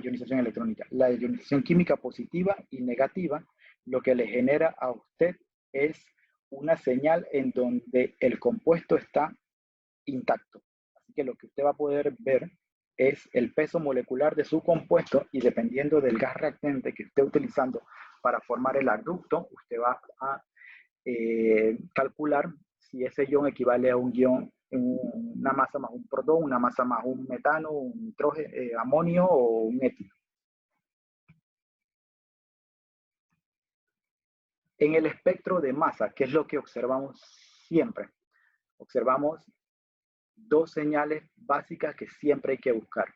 ionización electrónica. La ionización química positiva y negativa, lo que le genera a usted es una señal en donde el compuesto está intacto. Así que lo que usted va a poder ver es el peso molecular de su compuesto y dependiendo del gas reactante que esté utilizando para formar el adducto, usted va a calcular si ese ion equivale a un ion, una masa más un protón, una masa más un metano, un nitrógeno, amonio o un etilo. En el espectro de masa, ¿qué es lo que observamos siempre? Observamos 2 señales básicas que siempre hay que buscar.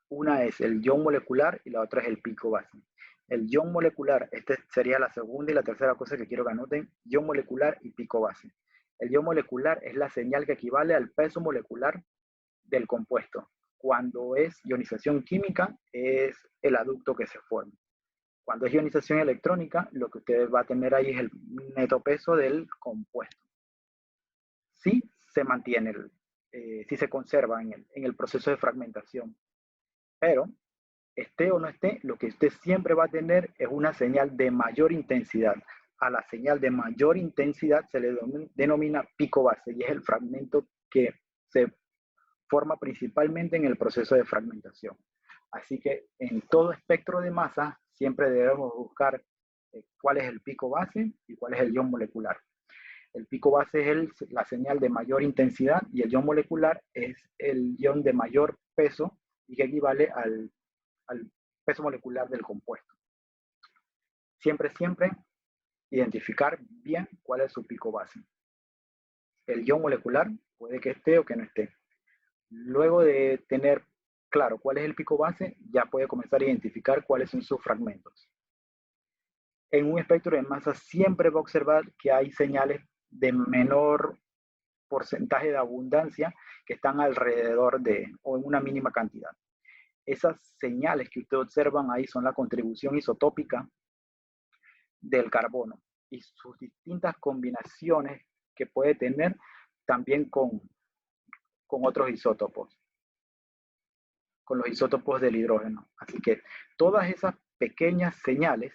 Una es el ion molecular y la otra es el pico base. El ion molecular, esta sería la segunda y la tercera cosa que quiero que anoten: ion molecular y pico base. El ion molecular es la señal que equivale al peso molecular del compuesto. Cuando es ionización química, es el adducto que se forma. Cuando es ionización electrónica, lo que usted va a tener ahí es el neto peso del compuesto. Sí, se mantiene sí se conserva en el proceso de fragmentación. Pero esté o no esté, lo que usted siempre va a tener es una señal de mayor intensidad. A la señal de mayor intensidad se le denomina pico base y es el fragmento que se forma principalmente en el proceso de fragmentación. Así que en todo espectro de masa siempre debemos buscar cuál es el pico base y cuál es el ion molecular. El pico base es la señal de mayor intensidad y el ion molecular es el ion de mayor peso y que equivale al peso molecular del compuesto. Siempre identificar bien cuál es su pico base. El ion molecular puede que esté o que no esté. Luego de tener claro cuál es el pico base, ya puede comenzar a identificar cuáles son sus fragmentos. En un espectro de masa siempre va a observar que hay señales de menor porcentaje de abundancia que están alrededor de o en una mínima cantidad. Esas señales que ustedes observan ahí son la contribución isotópica del carbono y sus distintas combinaciones que puede tener también con otros isótopos, con los isótopos del hidrógeno. Así que todas esas pequeñas señales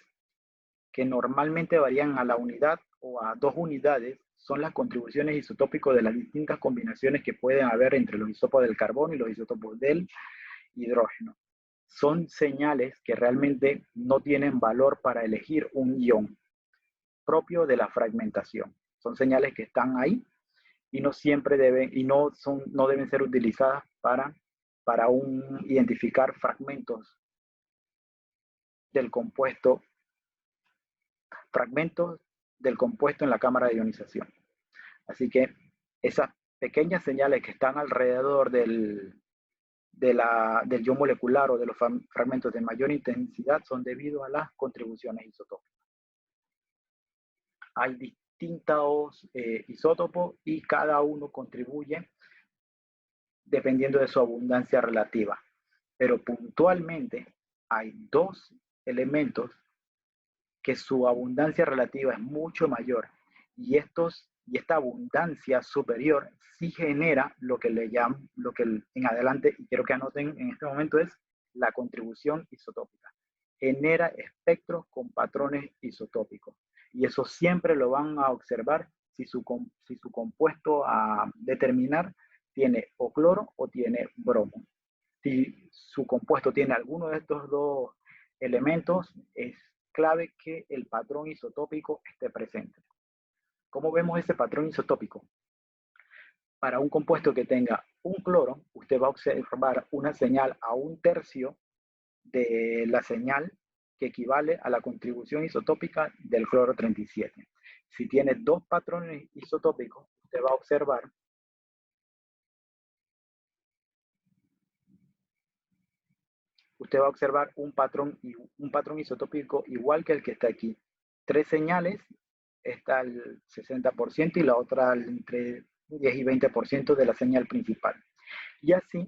que normalmente varían a la unidad o a 2 unidades son las contribuciones isotópicas de las distintas combinaciones que pueden haber entre los isótopos del carbono y los isótopos del hidrógeno. Son señales que realmente no tienen valor para elegir un ion propio de la fragmentación. Son señales que están ahí y no siempre deben, y no deben ser utilizadas para identificar fragmentos del compuesto en la cámara de ionización. Así que esas pequeñas señales que están alrededor del ion molecular o de los fragmentos de mayor intensidad son debido a las contribuciones isotópicas. Hay distintos isótopos y cada uno contribuye dependiendo de su abundancia relativa. Pero puntualmente hay 2 elementos que su abundancia relativa es mucho mayor y esta abundancia superior sí genera lo que en adelante, y quiero que anoten en este momento, es la contribución isotópica. Genera espectros con patrones isotópicos y eso siempre lo van a observar si su compuesto a determinar tiene o cloro o tiene bromo. Si su compuesto tiene alguno de estos 2 elementos, es clave que el patrón isotópico esté presente. ¿Cómo vemos ese patrón isotópico? Para un compuesto que tenga un cloro, usted va a observar una señal a 1/3 de la señal que equivale a la contribución isotópica del cloro 37. Si tiene 2 patrones isotópicos, usted va a observar un patrón isotópico igual que el que está aquí. 3 señales, está el 60% y la otra entre 10 y 20% de la señal principal. Y así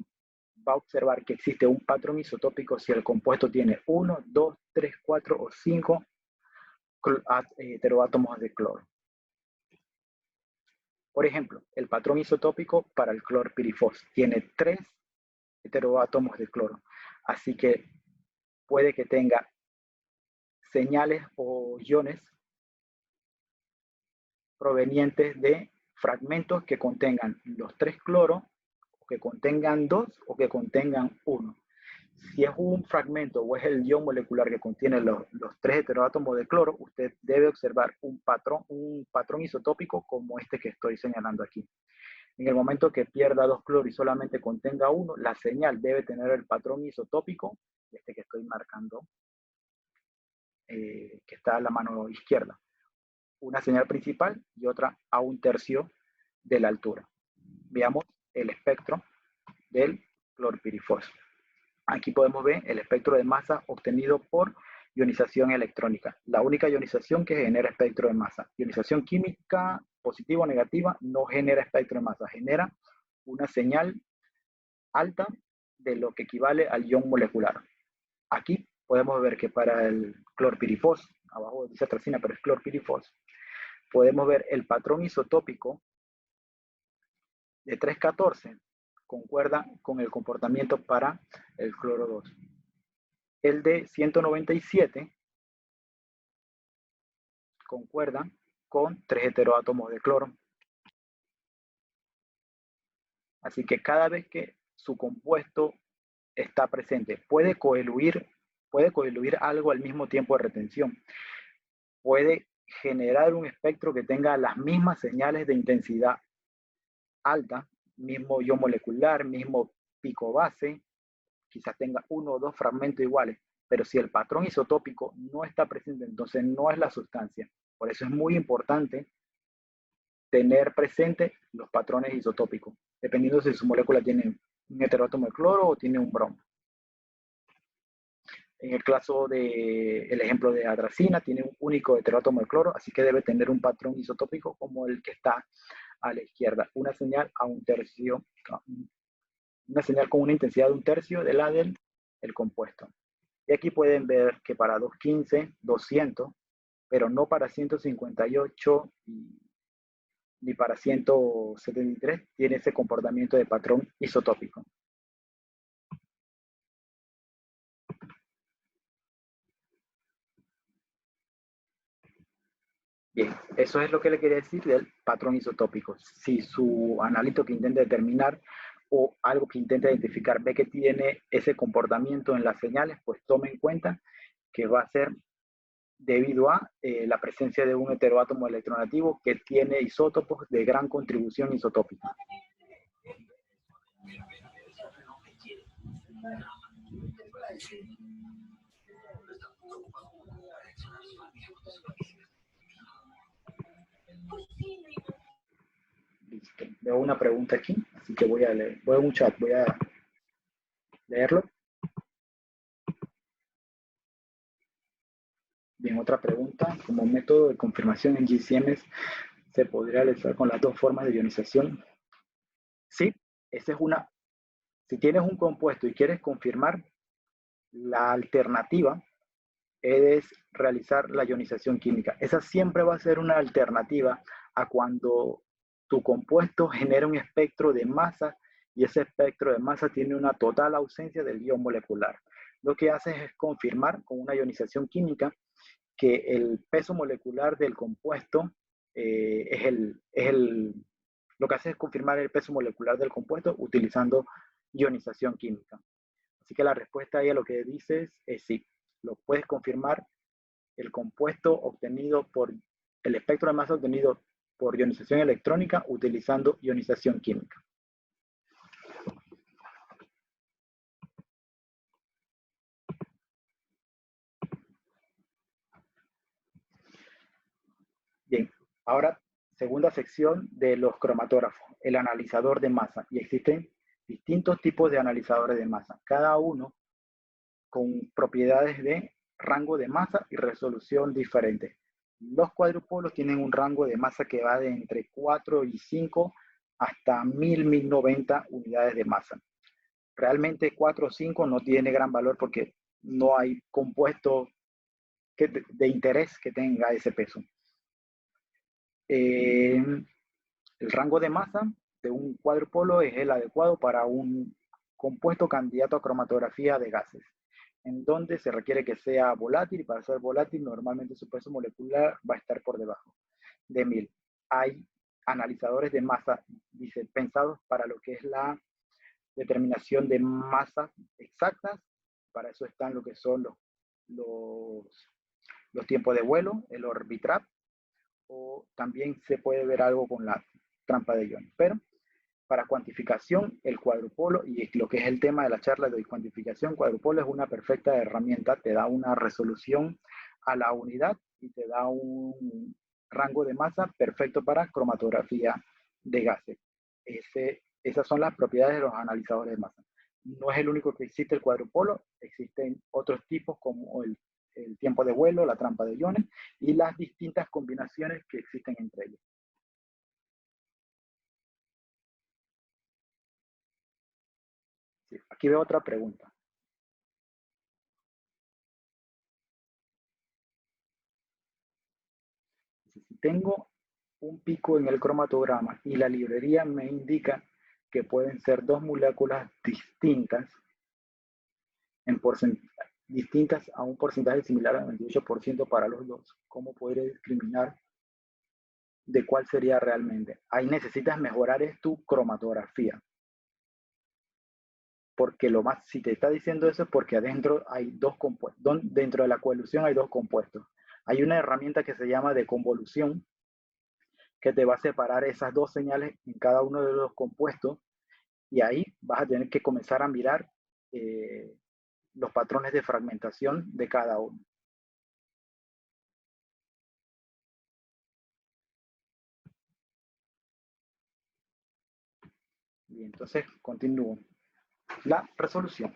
va a observar que existe un patrón isotópico si el compuesto tiene 1, 2, 3, 4 o 5 heteroátomos de cloro. Por ejemplo, el patrón isotópico para el clorpirifos tiene 3 heteroátomos de cloro. Así que puede que tenga señales o iones provenientes de fragmentos que contengan los 3 cloros, o que contengan 2 o que contengan 1. Si es un fragmento o es el ion molecular que contiene los 3 heteroátomos de cloro, usted debe observar un patrón isotópico como este que estoy señalando aquí. En el momento que pierda 2 cloros y solamente contenga 1, la señal debe tener el patrón isotópico, este que estoy marcando, que está a la mano izquierda. Una señal principal y otra a 1/3 de la altura. Veamos el espectro del clorpirifos. Aquí podemos ver el espectro de masa obtenido por ionización electrónica. La única ionización que genera espectro de masa. Ionización química positiva o negativa no genera espectro de masa, genera una señal alta de lo que equivale al ion molecular. Aquí podemos ver que para el clorpirifos, abajo dice atracina, pero es clorpirifos, podemos ver el patrón isotópico de 314 concuerda con el comportamiento para el cloro 2. El de 197 concuerda con 3 heteroátomos de cloro. Así que cada vez que su compuesto está presente, puede coeluir algo al mismo tiempo de retención. Puede generar un espectro que tenga las mismas señales de intensidad alta, mismo ion molecular, mismo pico base, quizás tenga uno o dos fragmentos iguales, pero si el patrón isotópico no está presente, entonces no es la sustancia. Por eso es muy importante tener presente los patrones isotópicos, dependiendo si su molécula tiene un heteroátomo de cloro o tiene un bromo. En el caso del ejemplo de adracina, tiene un único heteroátomo de cloro, así que debe tener un patrón isotópico como el que está a la izquierda, una señal a un tercio, una señal con una intensidad de un tercio de la del compuesto. Y aquí pueden ver que para 215, 200, pero no para 158 ni para 173 tiene ese comportamiento de patrón isotópico. Bien, eso es lo que le quería decir del patrón isotópico. Si su analito que intenta determinar o algo que intenta identificar ve que tiene ese comportamiento en las señales, pues tome en cuenta que va a ser debido a la presencia de un heteroátomo electronegativo que tiene isótopos de gran contribución isotópica. Listo. Veo una pregunta aquí, así que voy a leer. Voy a un chat, voy a leerlo. Bien, otra pregunta. Como método de confirmación en GCMS, ¿se podría realizar con las dos formas de ionización? Sí, esa es una. Si tienes un compuesto y quieres confirmar, la alternativa es realizar la ionización química. Esa siempre va a ser una alternativa a cuando tu compuesto genera un espectro de masa y ese espectro de masa tiene una total ausencia del ion molecular. Lo que haces es confirmar con una ionización química que el peso molecular del compuesto lo que hace es confirmar el peso molecular del compuesto utilizando ionización química. Así que la respuesta ahí a lo que dices es sí, lo puedes confirmar el compuesto obtenido por el espectro de masa obtenido por ionización electrónica utilizando ionización química. Bien, ahora segunda sección de los cromatógrafos, el analizador de masa. Y existen distintos tipos de analizadores de masa, cada uno con propiedades de rango de masa y resolución diferentes. Los cuadrupolos tienen un rango de masa que va de entre 4 y 5 hasta 1090 unidades de masa. Realmente 4 o 5 no tiene gran valor porque no hay compuesto de interés que tenga ese peso. El rango de masa de un cuadrupolo es el adecuado para un compuesto candidato a cromatografía de gases, en donde se requiere que sea volátil, y para ser volátil normalmente su peso molecular va a estar por debajo de 1000. Hay analizadores de masa pensados para lo que es la determinación de masas exactas. Para eso están lo que son los tiempos de vuelo, el Orbitrap, o también se puede ver algo con la trampa de iones. Pero para cuantificación, el cuadrupolo, y lo que es el tema de la charla de cuantificación, cuadrupolo es una perfecta herramienta, te da una resolución a la unidad y te da un rango de masa perfecto para cromatografía de gases. Esas son las propiedades de los analizadores de masa. No es el único que existe el cuadrupolo, existen otros tipos como el tiempo de vuelo, la trampa de iones y las distintas combinaciones que existen entre ellos. Sí, aquí veo otra pregunta. Si tengo un pico en el cromatograma y la librería me indica que pueden ser dos moléculas distintas, distintas a un porcentaje similar al 28% para los dos, ¿cómo podría discriminar de cuál sería realmente? Ahí necesitas mejorar es tu cromatografía. Porque si te está diciendo eso es porque adentro hay dos compuestos, dentro de la coelución hay dos compuestos. Hay una herramienta que se llama de convolución, que te va a separar esas dos señales en cada uno de los compuestos, y ahí vas a tener que comenzar a mirar los patrones de fragmentación de cada uno. Y entonces continúo. La resolución.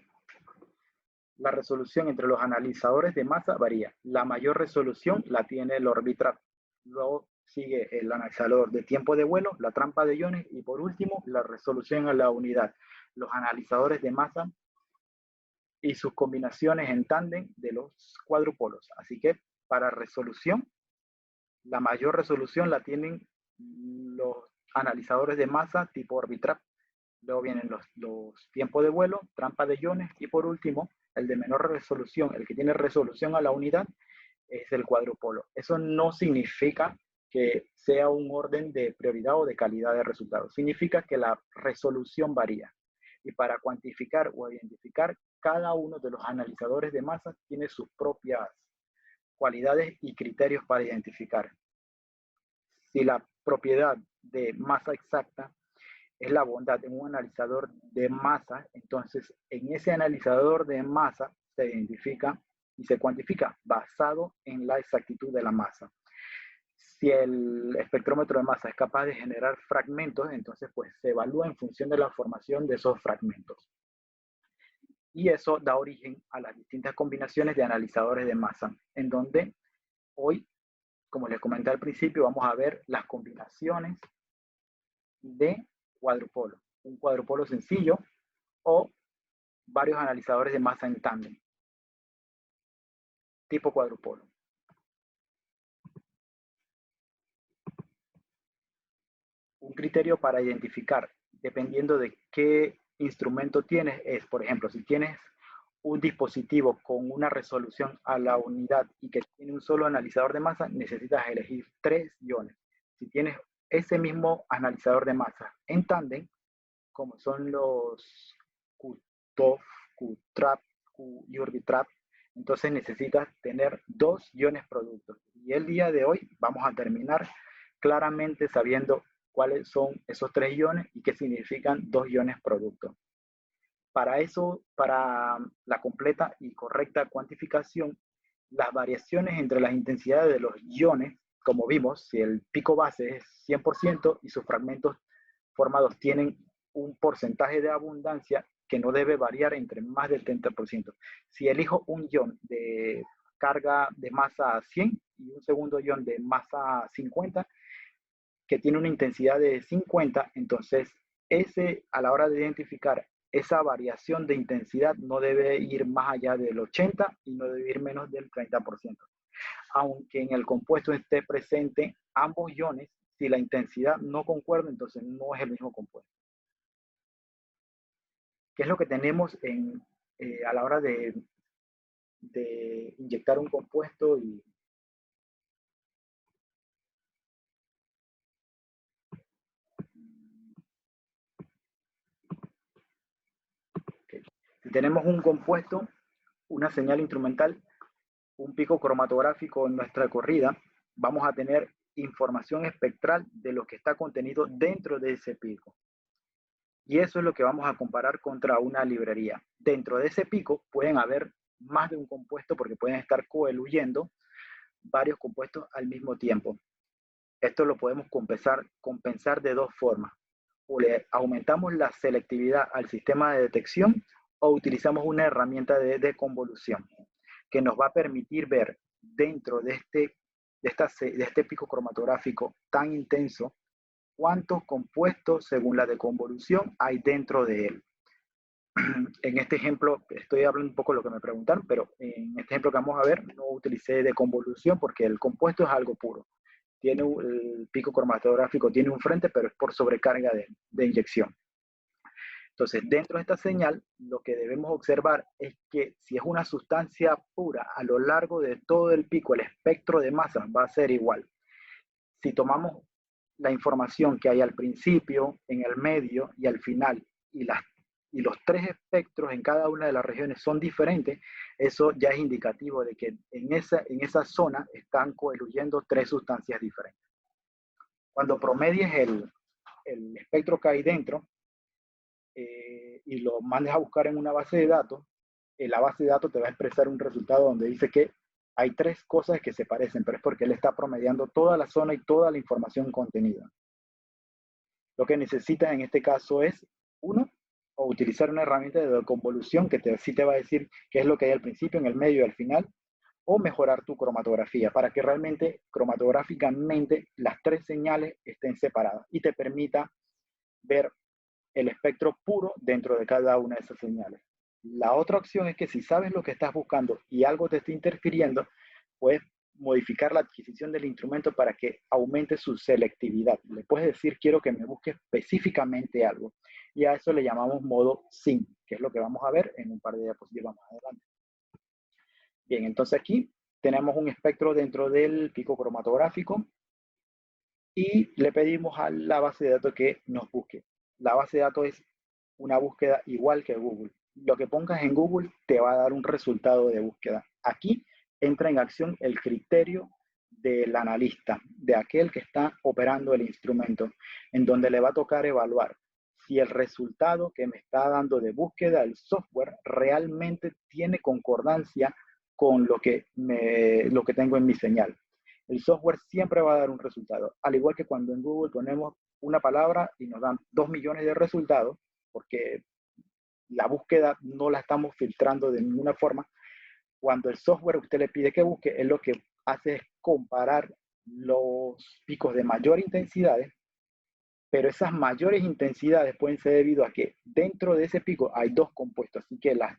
La resolución entre los analizadores de masa varía. La mayor resolución la tiene el Orbitrap. Luego sigue el analizador de tiempo de vuelo, la trampa de iones y por último la resolución a la unidad. Los analizadores de masa y sus combinaciones en tándem de los cuadrupolos. Así que para resolución, la mayor resolución la tienen los analizadores de masa tipo Orbitrap. Luego vienen los tiempos de vuelo, trampa de iones y por último, el de menor resolución, el que tiene resolución a la unidad, es el cuadrupolo. Eso no significa que sea un orden de prioridad o de calidad de resultados. Significa que la resolución varía. Y para cuantificar o identificar, cada uno de los analizadores de masa tiene sus propias cualidades y criterios para identificar. Si la propiedad de masa exacta es la bondad en un analizador de masa, entonces en ese analizador de masa se identifica y se cuantifica basado en la exactitud de la masa. Si el espectrómetro de masa es capaz de generar fragmentos, entonces pues se evalúa en función de la formación de esos fragmentos. Y eso da origen a las distintas combinaciones de analizadores de masa, en donde hoy, como les comenté al principio, vamos a ver las combinaciones de cuadrupolo. Un cuadrupolo sencillo o varios analizadores de masa en tándem, tipo cuadrupolo. Un criterio para identificar, dependiendo de qué instrumento tienes, es, por ejemplo, si tienes un dispositivo con una resolución a la unidad y que tiene un solo analizador de masa, necesitas elegir 3 iones. Si tienes ese mismo analizador de masa en tándem, como son los QTOF, QTRAP, QURBITRAP, entonces necesitas tener 2 iones productos. Y el día de hoy vamos a terminar claramente sabiendo cuáles son esos 3 iones y qué significan 2 iones productos. Para eso, para la completa y correcta cuantificación, las variaciones entre las intensidades de los iones, como vimos, si el pico base es 100% y sus fragmentos formados tienen un porcentaje de abundancia que no debe variar entre más del 30%. Si elijo un ion de carga de masa 100 y un segundo ion de masa 50, que tiene una intensidad de 50, entonces ese, a la hora de identificar esa variación de intensidad, no debe ir más allá del 80 y no debe ir menos del 30%. Aunque en el compuesto esté presente ambos iones, si la intensidad no concuerda, entonces no es el mismo compuesto. ¿Qué es lo que tenemos a la hora de inyectar un compuesto? Si tenemos un compuesto, una señal instrumental, un pico cromatográfico en nuestra corrida, vamos a tener información espectral de lo que está contenido dentro de ese pico. Y eso es lo que vamos a comparar contra una librería. Dentro de ese pico pueden haber más de un compuesto porque pueden estar coeluyendo varios compuestos al mismo tiempo. Esto lo podemos compensar de dos formas. O le aumentamos la selectividad al sistema de detección o utilizamos una herramienta de convolución que nos va a permitir ver dentro de este pico cromatográfico tan intenso cuántos compuestos, según la deconvolución, hay dentro de él. En este ejemplo, estoy hablando un poco de lo que me preguntaron, pero en este ejemplo que vamos a ver, no utilicé deconvolución porque el compuesto es algo puro. El pico cromatográfico tiene un frente, pero es por sobrecarga de inyección. Entonces, dentro de esta señal, lo que debemos observar es que si es una sustancia pura, a lo largo de todo el pico, el espectro de masa va a ser igual. Si tomamos la información que hay al principio, en el medio y al final, y los tres espectros en cada una de las regiones son diferentes, eso ya es indicativo de que en esa zona están coeluyendo tres sustancias diferentes. Cuando promedies el espectro que hay dentro, y lo mandes a buscar en una base de datos, la base de datos te va a expresar un resultado donde dice que hay tres cosas que se parecen, pero es porque él está promediando toda la zona y toda la información contenida. Lo que necesitas en este caso es, uno, o utilizar una herramienta de convolución que sí te va a decir qué es lo que hay al principio, en el medio y al final, o mejorar tu cromatografía para que realmente cromatográficamente las tres señales estén separadas y te permita ver el espectro puro dentro de cada una de esas señales. La otra opción es que si sabes lo que estás buscando y algo te está interfiriendo, puedes modificar la adquisición del instrumento para que aumente su selectividad. Le puedes decir, quiero que me busque específicamente algo. Y a eso le llamamos modo SYN, que es lo que vamos a ver en un par de diapositivas más adelante. Bien, entonces aquí tenemos un espectro dentro del pico cromatográfico y le pedimos a la base de datos que nos busque. La base de datos es una búsqueda igual que Google. Lo que pongas en Google te va a dar un resultado de búsqueda. Aquí entra en acción el criterio del analista, de aquel que está operando el instrumento, en donde le va a tocar evaluar si el resultado que me está dando de búsqueda el software realmente tiene concordancia con lo que tengo en mi señal. El software siempre va a dar un resultado, al igual que cuando en Google ponemos una palabra y nos dan 2 millones de resultados, porque la búsqueda no la estamos filtrando de ninguna forma. Cuando el software usted le pide que busque, él lo que hace es comparar los picos de mayor intensidad, pero esas mayores intensidades pueden ser debido a que dentro de ese pico hay dos compuestos, así que la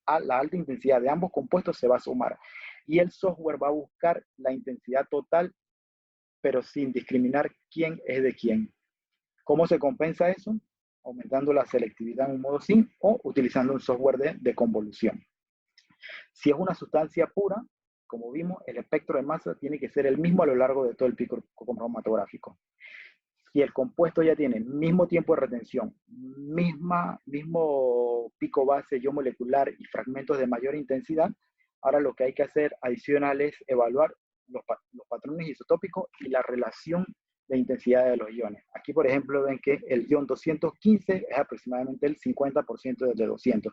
alta intensidad de ambos compuestos se va a sumar y el software va a buscar la intensidad total, pero sin discriminar quién es de quién. ¿Cómo se compensa eso? Aumentando la selectividad en un modo SYN o utilizando un software de convolución. Si es una sustancia pura, como vimos, el espectro de masa tiene que ser el mismo a lo largo de todo el pico cromatográfico. Si el compuesto ya tiene mismo tiempo de retención, mismo pico base, yo molecular y fragmentos de mayor intensidad, ahora lo que hay que hacer adicional es evaluar los patrones isotópicos y la relación de intensidad de los iones. Aquí, por ejemplo, ven que el ion 215 es aproximadamente el 50% del de 200.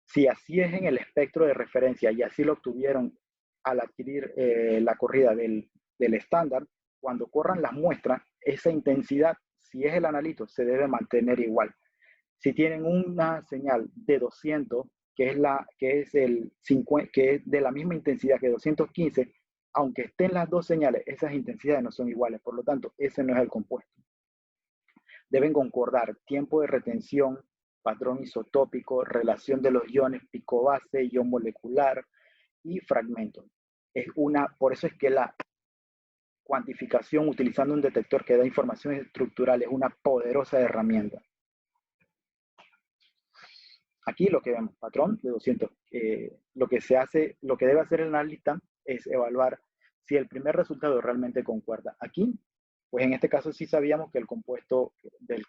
Si así es en el espectro de referencia y así lo obtuvieron al adquirir la corrida del estándar, cuando corran las muestras, esa intensidad, si es el analito, se debe mantener igual. Si tienen una señal de 200, que es de la misma intensidad que 215, aunque estén las dos señales, esas intensidades no son iguales. Por lo tanto, ese no es el compuesto. Deben concordar tiempo de retención, patrón isotópico, relación de los iones pico base, ion molecular y fragmento. Por eso es que la cuantificación utilizando un detector que da información estructural es una poderosa herramienta. Aquí lo que vemos, patrón de 200. Lo que debe hacer el analista es evaluar si el primer resultado realmente concuerda. Aquí, pues en este caso sí sabíamos que el compuesto,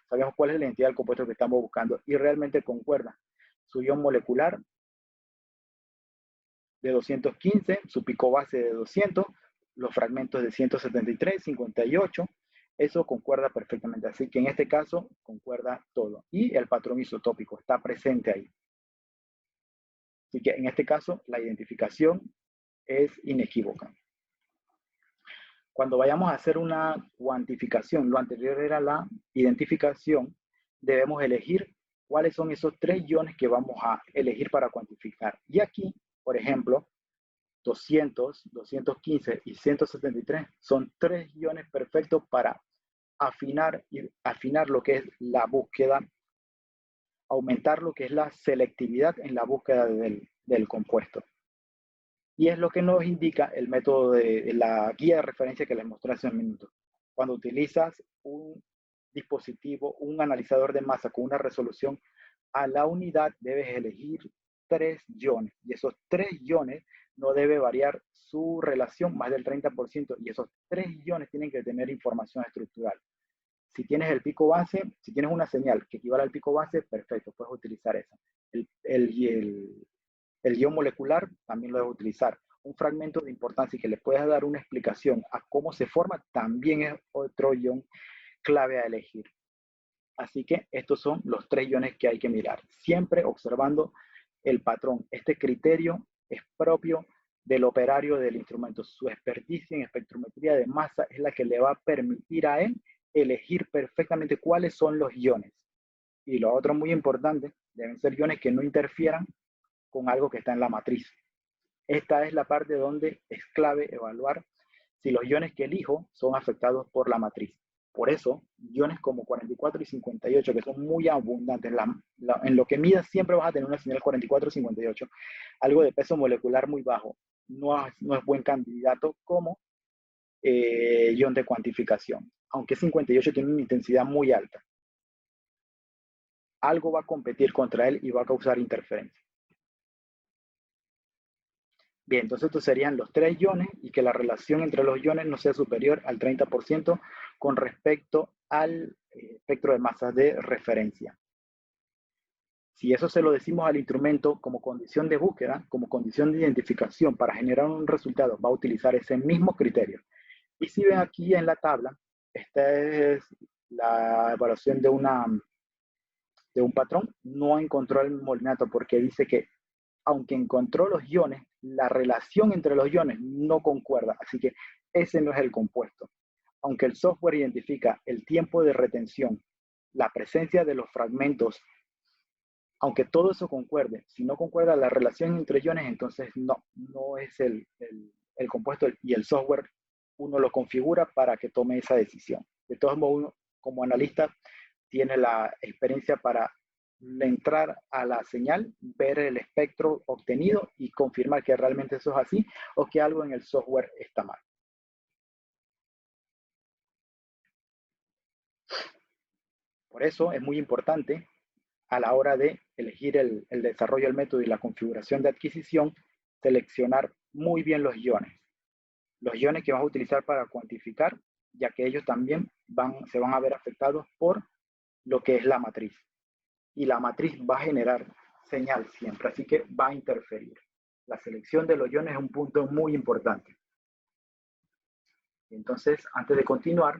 sabíamos cuál es la identidad del compuesto que estamos buscando y realmente concuerda. Su ion molecular de 215, su pico base de 200, los fragmentos de 173, 58, eso concuerda perfectamente. Así que en este caso concuerda todo. Y el patrón isotópico está presente ahí. Así que en este caso la identificación es inequívoca. Cuando vayamos a hacer una cuantificación, lo anterior era la identificación, debemos elegir cuáles son esos tres iones que vamos a elegir para cuantificar. Y aquí, por ejemplo, 200, 215 y 173 son tres iones perfectos para afinar lo que es la búsqueda, aumentar lo que es la selectividad en la búsqueda del compuesto. Y es lo que nos indica el método de la guía de referencia que les mostré hace un minuto. Cuando utilizas un dispositivo, un analizador de masa con una resolución a la unidad, debes elegir 3 iones. Y esos 3 iones no debe variar su relación más del 30%. Y esos 3 iones tienen que tener información estructural. Si tienes el pico base, si tienes una señal que equivale al pico base, perfecto, puedes utilizar esa. El ion molecular también lo debes utilizar. Un fragmento de importancia y que le puedas dar una explicación a cómo se forma, también es otro ion clave a elegir. Así que estos son los 3 iones que hay que mirar, siempre observando el patrón. Este criterio es propio del operario del instrumento. Su experticia en espectrometría de masa es la que le va a permitir a él elegir perfectamente cuáles son los iones. Y lo otro muy importante, deben ser iones que no interfieran con algo que está en la matriz. Esta es la parte donde es clave evaluar si los iones que elijo son afectados por la matriz. Por eso, iones como 44 y 58, que son muy abundantes, en lo que midas siempre vas a tener una señal 44 y 58, algo de peso molecular muy bajo, no es buen candidato como ion de cuantificación, aunque 58 tiene una intensidad muy alta. Algo va a competir contra él y va a causar interferencia. Bien, entonces estos serían los 3 iones y que la relación entre los iones no sea superior al 30% con respecto al espectro de masas de referencia. Si eso se lo decimos al instrumento como condición de búsqueda, como condición de identificación para generar un resultado, va a utilizar ese mismo criterio. Y si ven aquí en la tabla, esta es la evaluación de un patrón. No encontró el molinato porque dice que aunque encontró los iones, la relación entre los iones no concuerda, así que ese no es el compuesto. Aunque el software identifica el tiempo de retención, la presencia de los fragmentos, aunque todo eso concuerde, si no concuerda la relación entre iones, entonces no es el compuesto y el software uno lo configura para que tome esa decisión. De todos modos, uno como analista tiene la experiencia para entrar a la señal, ver el espectro obtenido y confirmar que realmente eso es así o que algo en el software está mal. Por eso es muy importante a la hora de elegir el desarrollo del método y la configuración de adquisición, seleccionar muy bien los iones. Los iones que vas a utilizar para cuantificar, ya que ellos también se van a ver afectados por lo que es la matriz. Y la matriz va a generar señal siempre, así que va a interferir. La selección de los iones es un punto muy importante. Entonces, antes de continuar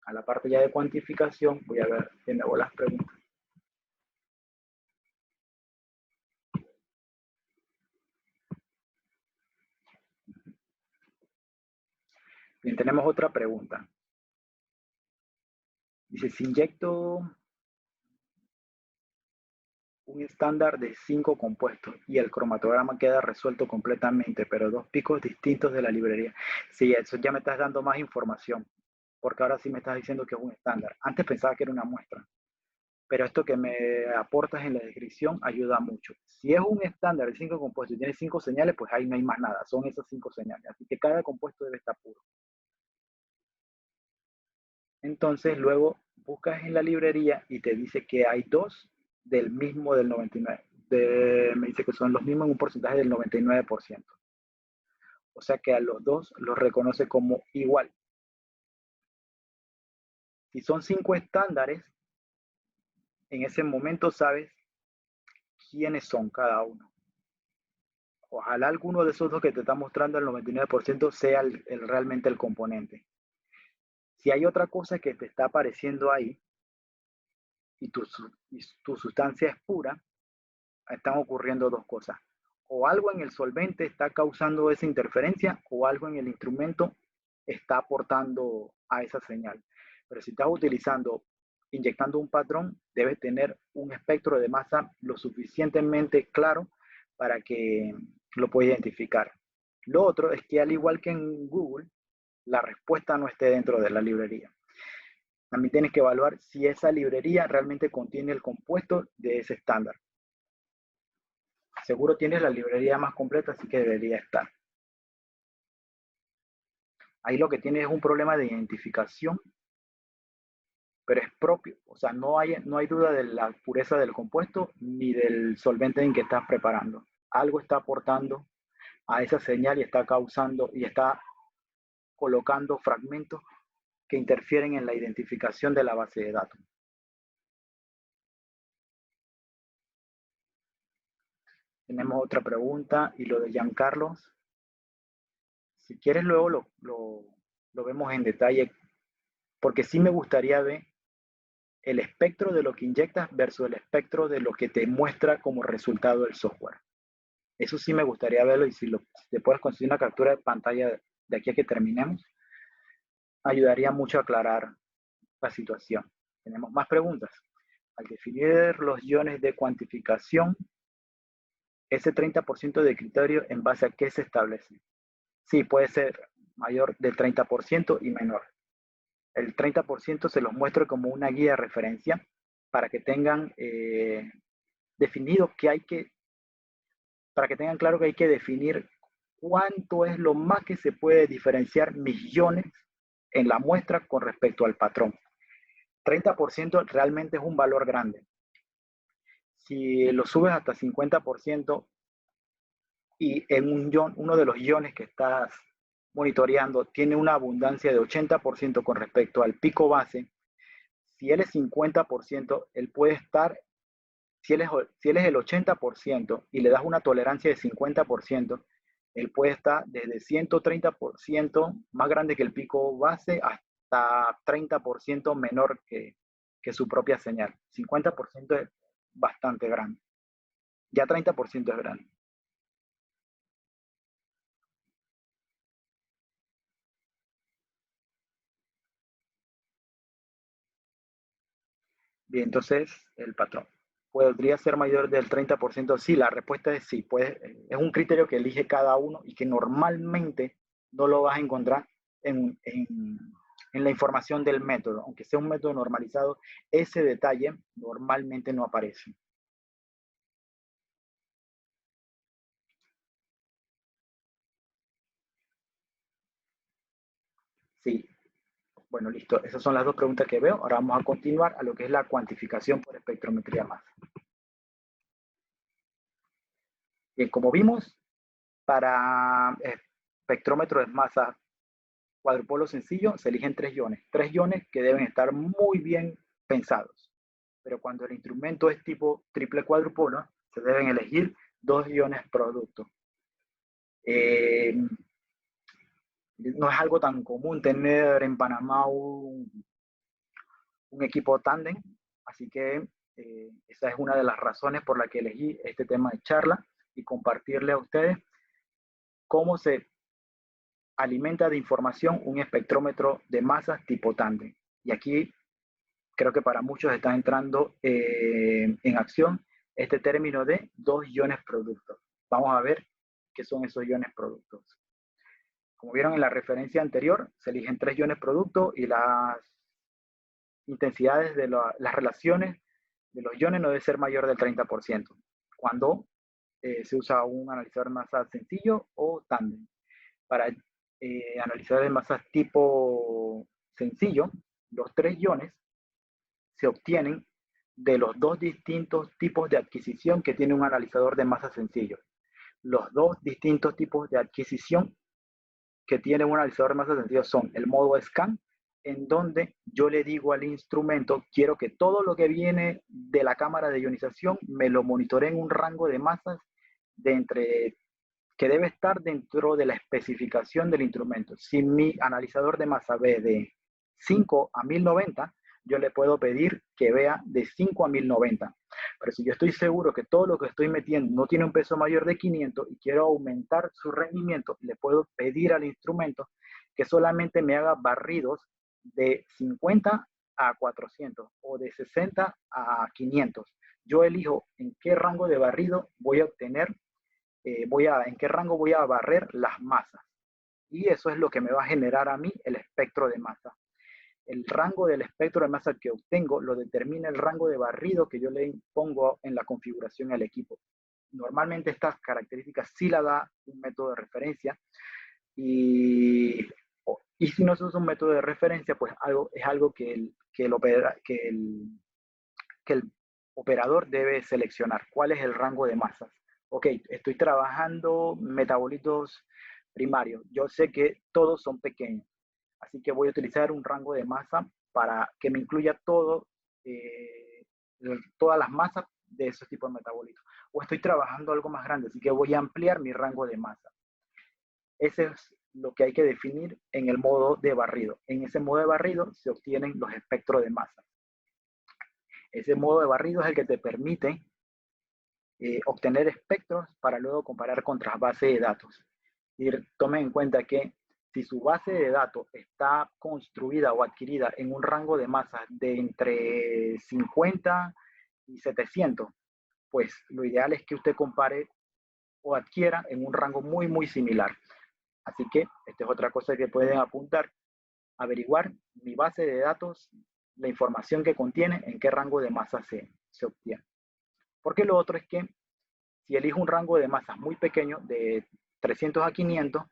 a la parte ya de cuantificación, voy a ver de nuevo las preguntas. Bien, tenemos otra pregunta. Dice, si inyecto un estándar de 5 compuestos y el cromatograma queda resuelto completamente, pero 2 picos distintos de la librería. Sí, eso ya me estás dando más información, porque ahora sí me estás diciendo que es un estándar. Antes pensaba que era una muestra, pero esto que me aportas en la descripción ayuda mucho. Si es un estándar de 5 compuestos y tiene 5 señales, pues ahí no hay más nada, son esas 5 señales. Así que cada compuesto debe estar puro. Entonces luego buscas en la librería y te dice que hay 2 del mismo del 99. Me dice que son los mismos en un porcentaje del 99%. O sea que a los 2 los reconoce como igual. Si son 5 estándares, en ese momento sabes quiénes son cada uno. Ojalá alguno de esos dos que te está mostrando el 99% sea realmente el componente. Si hay otra cosa que te está apareciendo ahí y tu sustancia es pura, están ocurriendo 2 cosas. O algo en el solvente está causando esa interferencia o algo en el instrumento está aportando a esa señal. Pero si estás inyectando un patrón, debes tener un espectro de masa lo suficientemente claro para que lo puedas identificar. Lo otro es que al igual que en Google, la respuesta no esté dentro de la librería. También tienes que evaluar si esa librería realmente contiene el compuesto de ese estándar. Seguro tienes la librería más completa, así que debería estar. Ahí lo que tienes es un problema de identificación pero es propio, o sea, no hay duda de la pureza del compuesto ni del solvente en que estás preparando. Algo está aportando a esa señal y está causando y está colocando fragmentos que interfieren en la identificación de la base de datos. Tenemos otra pregunta y lo de Giancarlos. Si quieres luego lo vemos en detalle, porque sí me gustaría ver el espectro de lo que inyectas versus el espectro de lo que te muestra como resultado el software. Eso sí me gustaría verlo y si te puedes conseguir una captura de pantalla de aquí a que terminemos, ayudaría mucho a aclarar la situación. Tenemos más preguntas. Al definir los iones de cuantificación, ese 30% de criterio, ¿en base a qué se establece? Sí, puede ser mayor del 30% y menor. El 30% se los muestro como una guía de referencia para que tengan definido para que tengan claro que hay que definir cuánto es lo más que se puede diferenciar mis iones en la muestra con respecto al patrón. 30% realmente es un valor grande. Si lo subes hasta 50% y en uno de los iones que estás monitoreando tiene una abundancia de 80% con respecto al pico base, si él es 50%, él puede estar, si él es el 80% y le das una tolerancia de 50%, él puede estar desde 130% más grande que el pico base hasta 30% menor que su propia señal. 50% es bastante grande. Ya 30% es grande. Bien, entonces el patrón. ¿Podría ser mayor del 30%? Sí, la respuesta es sí. Es un criterio que elige cada uno y que normalmente no lo vas a encontrar en la información del método. Aunque sea un método normalizado, ese detalle normalmente no aparece. Sí, bueno, listo. Esas son las dos preguntas que veo. Ahora vamos a continuar a lo que es la cuantificación por espectrometría masa. Bien, como vimos, para espectrómetro de masa cuadrupolo sencillo, se eligen tres iones que deben estar muy bien pensados. Pero cuando el instrumento es tipo triple cuadrupolo, se deben elegir 2 iones producto. No es algo tan común tener en Panamá un equipo tándem, así que esa es una de las razones por la que elegí este tema de charla y compartirle a ustedes cómo se alimenta de información un espectrómetro de masas tipo tándem. Y aquí creo que para muchos está entrando en acción este término de 2 iones productos. Vamos a ver qué son esos iones productos. Como vieron en la referencia anterior, se eligen 3 iones productos y las intensidades de las relaciones de los iones no debe ser mayor del 30% cuando se usa un analizador de masa sencillo o tándem. Para analizar de masas tipo sencillo, los 3 iones se obtienen de los 2 distintos tipos de adquisición que tiene un analizador de masa sencillo. Los 2 distintos tipos de adquisición que tiene un analizador de masa sencillo son el modo scan, en donde yo le digo al instrumento, quiero que todo lo que viene de la cámara de ionización me lo monitoree en un rango de masas que debe estar dentro de la especificación del instrumento. Si mi analizador de masa ve de 5 a 1090, yo le puedo pedir que vea de 5 a 1090. Pero si yo estoy seguro que todo lo que estoy metiendo no tiene un peso mayor de 500 y quiero aumentar su rendimiento, le puedo pedir al instrumento que solamente me haga barridos de 50 a 400 o de 60 a 500. Yo elijo en qué rango de barrido voy a obtener, en qué rango voy a barrer las masas. Y eso es lo que me va a generar a mí el espectro de masa. El rango del espectro de masa que obtengo lo determina el rango de barrido que yo le pongo en la configuración al equipo. Normalmente estas características sí la da un método de referencia y Y si no se usa un método de referencia, pues es algo que el operador debe seleccionar. ¿Cuál es el rango de masas? Ok, estoy trabajando metabolitos primarios. Yo sé que todos son pequeños, así que voy a utilizar un rango de masa para que me incluya todas las masas de esos tipos de metabolitos. O estoy trabajando algo más grande, así que voy a ampliar mi rango de masa. Ese es lo que hay que definir en el modo de barrido. En ese modo de barrido se obtienen los espectros de masa. Ese modo de barrido es el que te permite obtener espectros para luego comparar contra bases de datos. Y tomen en cuenta que si su base de datos está construida o adquirida en un rango de masas de entre 50 y 700, pues lo ideal es que usted compare o adquiera en un rango muy similar. Así que esta es otra cosa que pueden apuntar, averiguar mi base de datos, la información que contiene, en qué rango de masa se obtiene. Porque lo otro es que si elijo un rango de masas muy pequeño, de 300 a 500,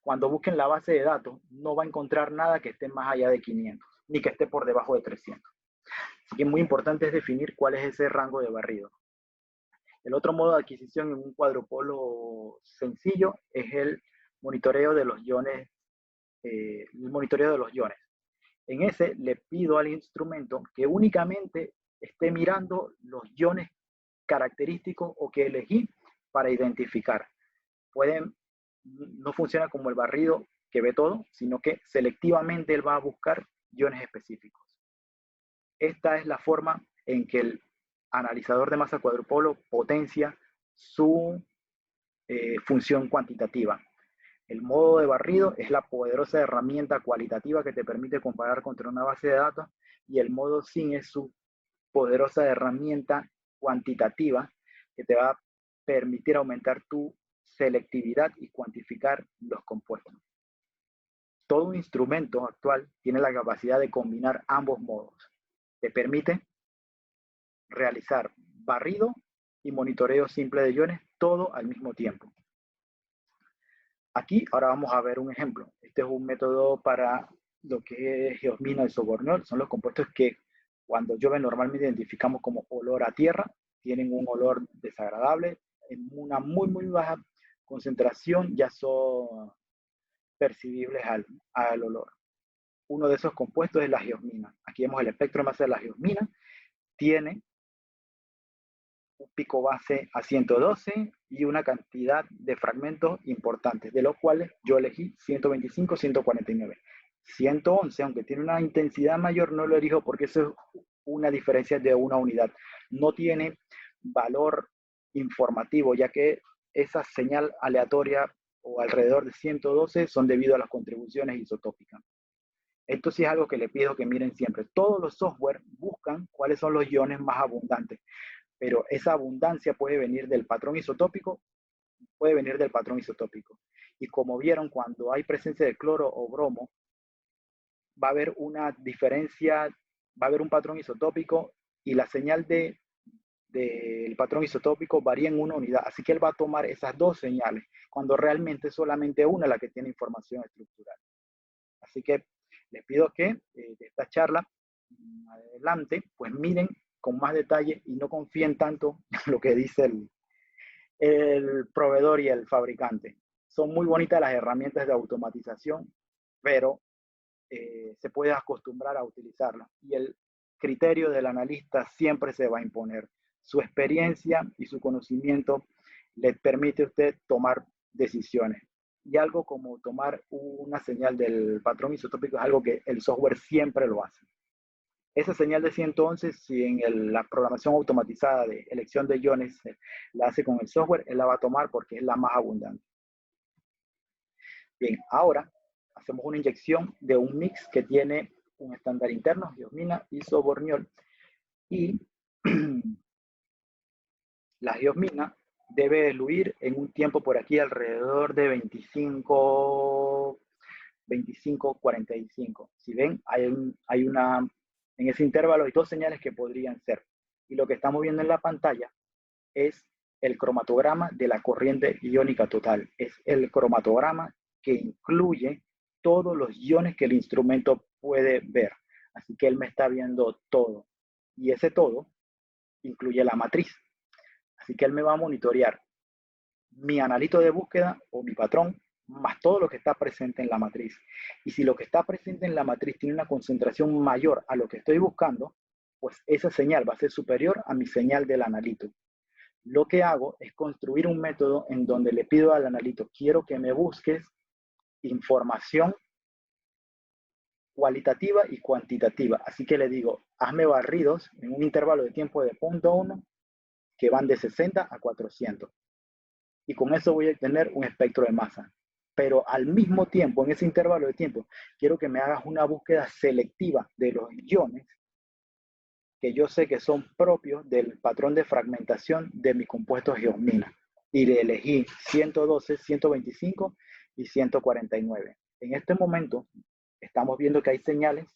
cuando busquen la base de datos, no va a encontrar nada que esté más allá de 500, ni que esté por debajo de 300. Así que muy importante es definir cuál es ese rango de barrido. El otro modo de adquisición en un cuadrupolo sencillo es el monitoreo de los iones. En ese le pido al instrumento que únicamente esté mirando los iones característicos o que elegí para identificar. No funciona como el barrido que ve todo, sino que selectivamente él va a buscar iones específicos. Esta es la forma en que el analizador de masa cuadrupolo potencia su función cuantitativa. El modo de barrido es la poderosa herramienta cualitativa que te permite comparar contra una base de datos, y el modo SIN es su poderosa herramienta cuantitativa que te va a permitir aumentar tu selectividad y cuantificar los compuestos. Todo instrumento actual tiene la capacidad de combinar ambos modos. Te permite realizar barrido y monitoreo simple de iones, todo al mismo tiempo. Aquí ahora vamos a ver un ejemplo. Este es un método para lo que es geosmina y soborniol. Son los compuestos que cuando llueve normalmente identificamos como olor a tierra. Tienen un olor desagradable. En una muy baja concentración ya son percibibles al olor. Uno de esos compuestos es la geosmina. Aquí vemos el espectro de masa de la geosmina. Tiene un pico base a 112 y una cantidad de fragmentos importantes, de los cuales yo elegí 125, 149. 111, aunque tiene una intensidad mayor, no lo elijo porque eso es una diferencia de una unidad. No tiene valor informativo, ya que esa señal aleatoria o alrededor de 112 son debido a las contribuciones isotópicas. Esto sí es algo que le pido que miren siempre. Todos los software buscan cuáles son los iones más abundantes, pero esa abundancia puede venir del patrón isotópico, Y como vieron, cuando hay presencia de cloro o bromo, va a haber una diferencia, va a haber un patrón isotópico y la señal del patrón isotópico varía en una unidad. Así que él va a tomar esas dos señales, cuando realmente es solamente una la que tiene información estructural. Así que les pido que de esta charla adelante, pues miren con más detalle y no confíen tanto en lo que dice el proveedor y el fabricante. Son muy bonitas las herramientas de automatización, pero se puede acostumbrar a utilizarlas. Y el criterio del analista siempre se va a imponer. Su experiencia y su conocimiento le permite a usted tomar decisiones. Y algo como tomar una señal del patrón isotópico es algo que el software siempre lo hace. Esa señal de 111, si en la programación automatizada de elección de iones la hace con el software, él la va a tomar porque es la más abundante. Bien, ahora hacemos una inyección de un mix que tiene un estándar interno, geosmina y soborniol. Y la geosmina debe diluir en un tiempo por aquí alrededor de 25, 45. Si ven, en ese intervalo hay dos señales que podrían ser. Y lo que estamos viendo en la pantalla es el cromatograma de la corriente iónica total. Es el cromatograma que incluye todos los iones que el instrumento puede ver. Así que él me está viendo todo. Y ese todo incluye la matriz. Así que él me va a monitorear mi analito de búsqueda o mi patrón, más todo lo que está presente en la matriz. Y si lo que está presente en la matriz tiene una concentración mayor a lo que estoy buscando, pues esa señal va a ser superior a mi señal del analito. Lo que hago es construir un método en donde le pido al analito, quiero que me busques información cualitativa y cuantitativa. Así que le digo, hazme barridos en un intervalo de tiempo de 0.1 que van de 60 a 400. Y con eso voy a tener un espectro de masa. Pero al mismo tiempo, en ese intervalo de tiempo, quiero que me hagas una búsqueda selectiva de los iones que yo sé que son propios del patrón de fragmentación de mi compuesto geosmina. Y le elegí 112, 125 y 149. En este momento estamos viendo que hay señales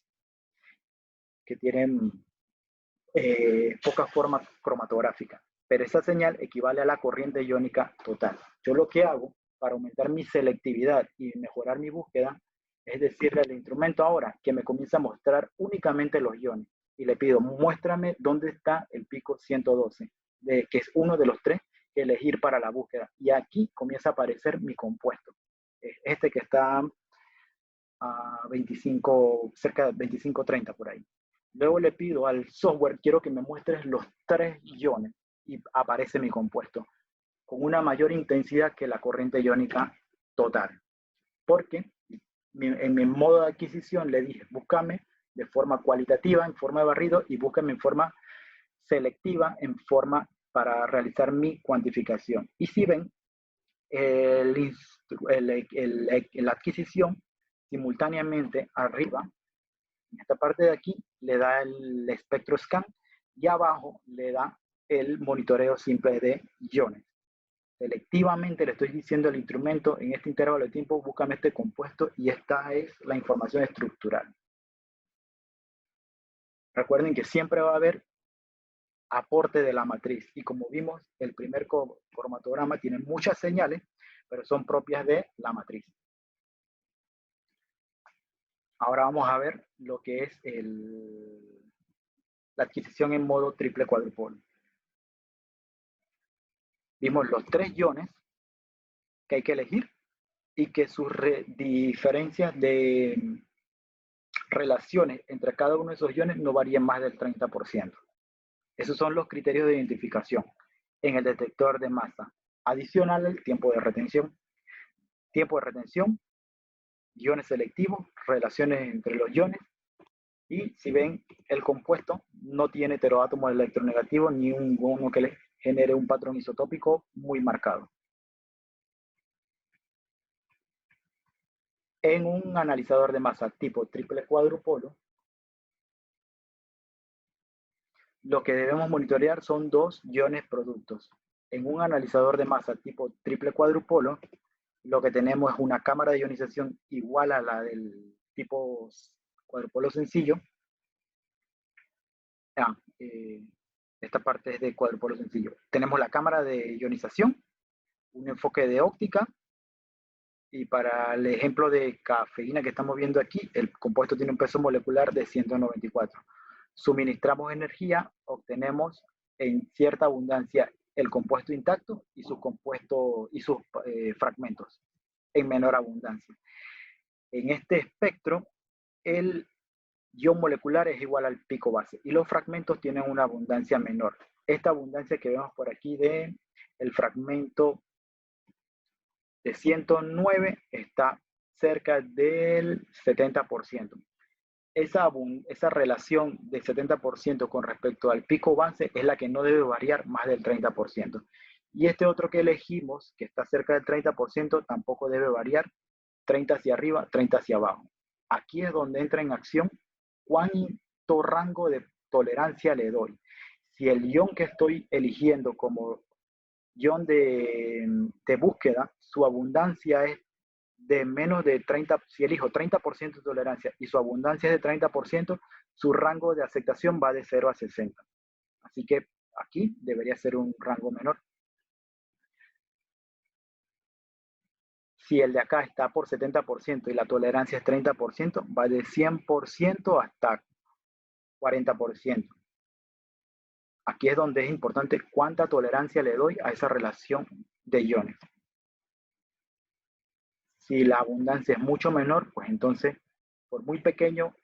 que tienen poca forma cromatográfica, pero esa señal equivale a la corriente iónica total. Yo lo que hago para aumentar mi selectividad y mejorar mi búsqueda es decirle al instrumento ahora que me comience a mostrar únicamente los iones y le pido muéstrame dónde está el pico 112, que es uno de los tres que elegir para la búsqueda, y aquí comienza a aparecer mi compuesto, este que está a 25, cerca de 25-30 por ahí. Luego le pido al software, quiero que me muestres los 3 iones y aparece mi compuesto con una mayor intensidad que la corriente iónica total. Porque en mi modo de adquisición le dije, búscame de forma cualitativa, en forma de barrido, y búscame en forma selectiva, en forma para realizar mi cuantificación. Y si ven, la adquisición simultáneamente arriba, en esta parte de aquí, le da el espectro scan y abajo le da el monitoreo simple de iones. Selectivamente le estoy diciendo al instrumento, en este intervalo de tiempo, búscame este compuesto, y esta es la información estructural. Recuerden que siempre va a haber aporte de la matriz, y como vimos, el primer cromatograma tiene muchas señales, pero son propias de la matriz. Ahora vamos a ver lo que es la adquisición en modo triple cuadrupolo. Vimos los 3 iones que hay que elegir y que sus diferencias de relaciones entre cada uno de esos iones no varían más del 30%. Esos son los criterios de identificación en el detector de masa. Adicional al tiempo de retención. Tiempo de retención, iones selectivos, relaciones entre los iones, y si ven, el compuesto no tiene heteroátomos electronegativos ni uno que le genere un patrón isotópico muy marcado. En un analizador de masa tipo triple cuadrupolo, lo que debemos monitorear son 2 iones productos. En un analizador de masa tipo triple cuadrupolo, lo que tenemos es una cámara de ionización igual a la del tipo cuadrupolo sencillo. Esta parte es de cuadrupolo sencillo. Tenemos la cámara de ionización, un enfoque de óptica, y para el ejemplo de cafeína que estamos viendo aquí, el compuesto tiene un peso molecular de 194. Suministramos energía, obtenemos en cierta abundancia el compuesto intacto y sus compuestos y sus fragmentos en menor abundancia. En este espectro, el ion molecular es igual al pico base y los fragmentos tienen una abundancia menor. Esta abundancia que vemos por aquí de el fragmento de 109 está cerca del 70%. Esa relación de 70% con respecto al pico base es la que no debe variar más del 30%. Y este otro que elegimos, que está cerca del 30%, tampoco debe variar 30 hacia arriba, 30 hacia abajo. Aquí es donde entra en acción cuánto rango de tolerancia le doy. Si el ion que estoy eligiendo como ion de búsqueda, su abundancia es de menos de 30, si elijo 30% de tolerancia y su abundancia es de 30%, su rango de aceptación va de 0 a 60. Así que aquí debería ser un rango menor. Si el de acá está por 70% y la tolerancia es 30%, va de 100% hasta 40%. Aquí es donde es importante cuánta tolerancia le doy a esa relación de iones. Si la abundancia es mucho menor, pues entonces, por muy pequeño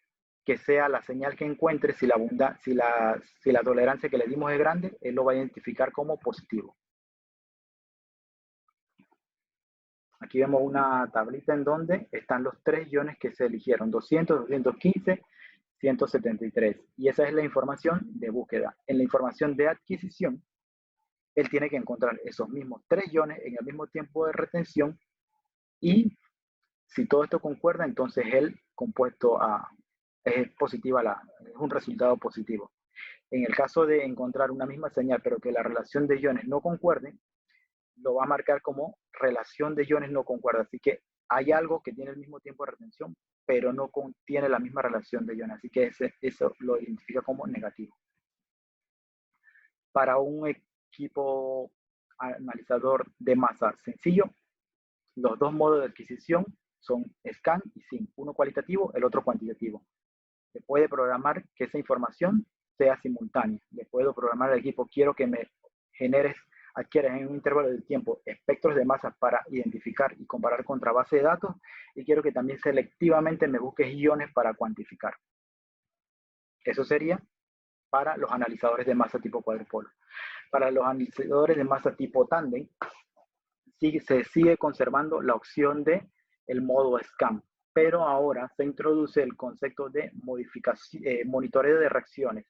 que sea la señal que encuentre, si la tolerancia que le dimos es grande, él lo va a identificar como positivo. Aquí vemos una tablita en donde están los 3 iones que se eligieron, 200, 215, 173. Y esa es la información de búsqueda. En la información de adquisición, él tiene que encontrar esos mismos 3 iones en el mismo tiempo de retención, y si todo esto concuerda, entonces el compuesto es positiva, es un resultado positivo. En el caso de encontrar una misma señal, pero que la relación de iones no concuerde, lo va a marcar como relación de iones no concuerda. Así que hay algo que tiene el mismo tiempo de retención, pero no contiene la misma relación de iones. Así que eso lo identifica como negativo. Para un equipo analizador de masa sencillo, los dos modos de adquisición son scan y SIM, uno cualitativo, el otro cuantitativo. Se puede programar que esa información sea simultánea. Le puedo programar al equipo, quiero que me adquieras en un intervalo de tiempo espectros de masa para identificar y comparar contra base de datos, y quiero que también selectivamente me busques iones para cuantificar. Eso sería para los analizadores de masa tipo cuadrupolo. Para los analizadores de masa tipo tándem, se sigue conservando la opción de el modo scan, pero ahora se introduce el concepto de monitoreo de reacciones,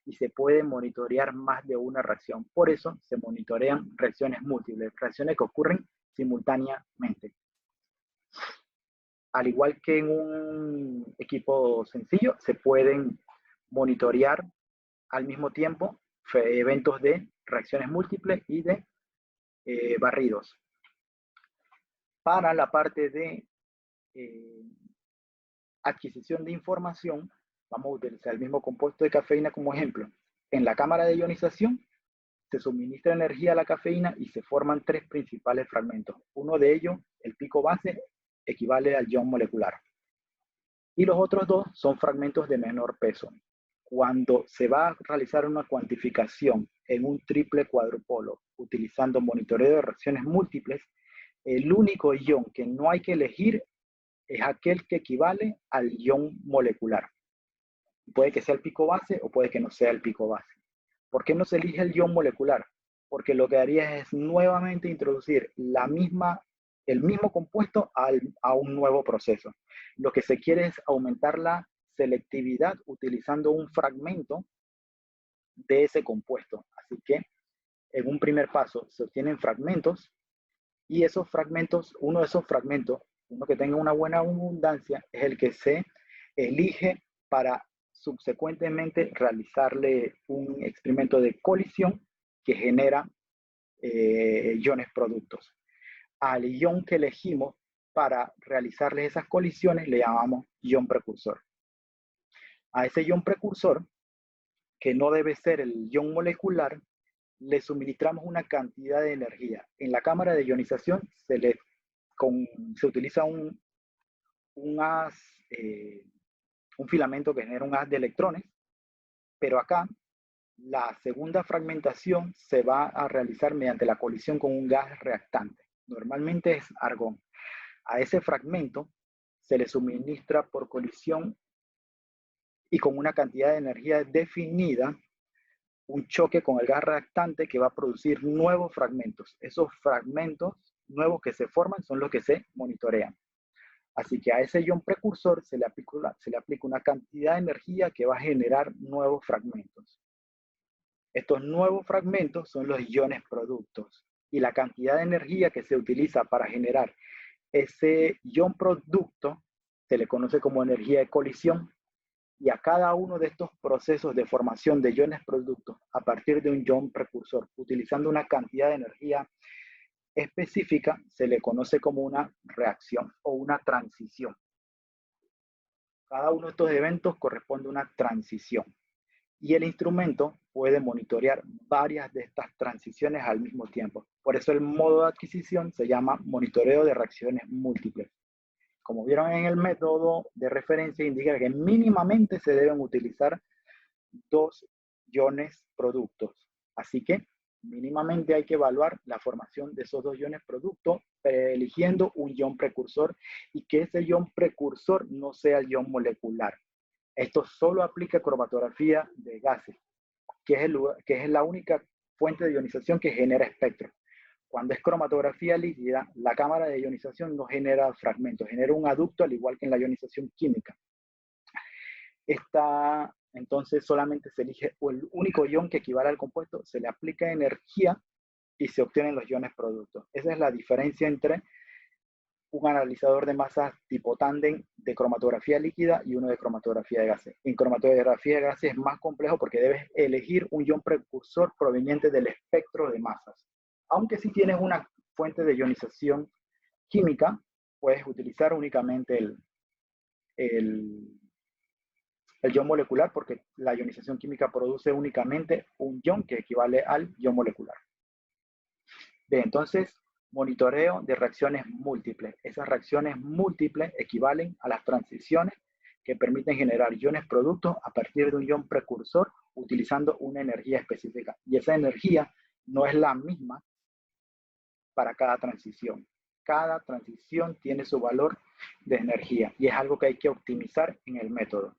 y se puede monitorear más de una reacción. Por eso se monitorean reacciones múltiples, reacciones que ocurren simultáneamente. Al igual que en un equipo sencillo, se pueden monitorear al mismo tiempo eventos de reacciones múltiples y de barridos. Para la parte de adquisición de información, vamos a utilizar el mismo compuesto de cafeína como ejemplo. En la cámara de ionización se suministra energía a la cafeína y se forman 3 principales fragmentos. Uno de ellos, el pico base, equivale al ion molecular. Y los otros 2 son fragmentos de menor peso. Cuando se va a realizar una cuantificación en un triple cuadrupolo utilizando monitoreo de reacciones múltiples, el único ion que no hay que elegir es aquel que equivale al ion molecular. Puede que sea el pico base o puede que no sea el pico base. ¿Por qué no se elige el ion molecular? Porque lo que haría es nuevamente introducir el mismo compuesto a un nuevo proceso. Lo que se quiere es aumentar la selectividad utilizando un fragmento de ese compuesto. Así que en un primer paso se obtienen fragmentos, y esos fragmentos, uno de esos fragmentos, uno que tenga una buena abundancia, es el que se elige para subsecuentemente realizarle un experimento de colisión que genera iones productos. Al ion que elegimos para realizarle esas colisiones le llamamos ion precursor. A ese ion precursor, que no debe ser el ion molecular, le suministramos una cantidad de energía. En la cámara de ionización se utiliza un filamento que genera un haz de electrones, pero acá la segunda fragmentación se va a realizar mediante la colisión con un gas reactante. Normalmente es argón. A ese fragmento se le suministra por colisión y con una cantidad de energía definida un choque con el gas reactante que va a producir nuevos fragmentos. Esos fragmentos nuevos que se forman son los que se monitorean. Así que a ese ion precursor se le aplica una cantidad de energía que va a generar nuevos fragmentos. Estos nuevos fragmentos son los iones productos, y la cantidad de energía que se utiliza para generar ese ion producto se le conoce como energía de colisión. Y a cada uno de estos procesos de formación de iones productos a partir de un ion precursor, utilizando una cantidad de energía específica, se le conoce como una reacción o una transición. Cada uno de estos eventos corresponde a una transición. Y el instrumento puede monitorear varias de estas transiciones al mismo tiempo. Por eso el modo de adquisición se llama monitoreo de reacciones múltiples. Como vieron en el método de referencia, indica que mínimamente se deben utilizar 2 iones productos. Así que mínimamente hay que evaluar la formación de esos 2 iones productos, eligiendo un ion precursor y que ese ion precursor no sea el ion molecular. Esto solo aplica a cromatografía de gases, que es la única fuente de ionización que genera espectro. Cuando es cromatografía líquida, la cámara de ionización no genera fragmentos, genera un aducto al igual que en la ionización química. Entonces solamente se elige el único ion que equivale al compuesto, se le aplica energía y se obtienen los iones productos. Esa es la diferencia entre un analizador de masas tipo tándem de cromatografía líquida y uno de cromatografía de gases. En cromatografía de gases es más complejo porque debes elegir un ion precursor proveniente del espectro de masas. Aunque si tienes una fuente de ionización química, puedes utilizar únicamente el ion molecular porque la ionización química produce únicamente un ion que equivale al ion molecular. Bien, entonces, monitoreo de reacciones múltiples. Esas reacciones múltiples equivalen a las transiciones que permiten generar iones productos a partir de un ion precursor utilizando una energía específica. Y esa energía no es la misma para cada transición. Cada transición tiene su valor de energía y es algo que hay que optimizar en el método.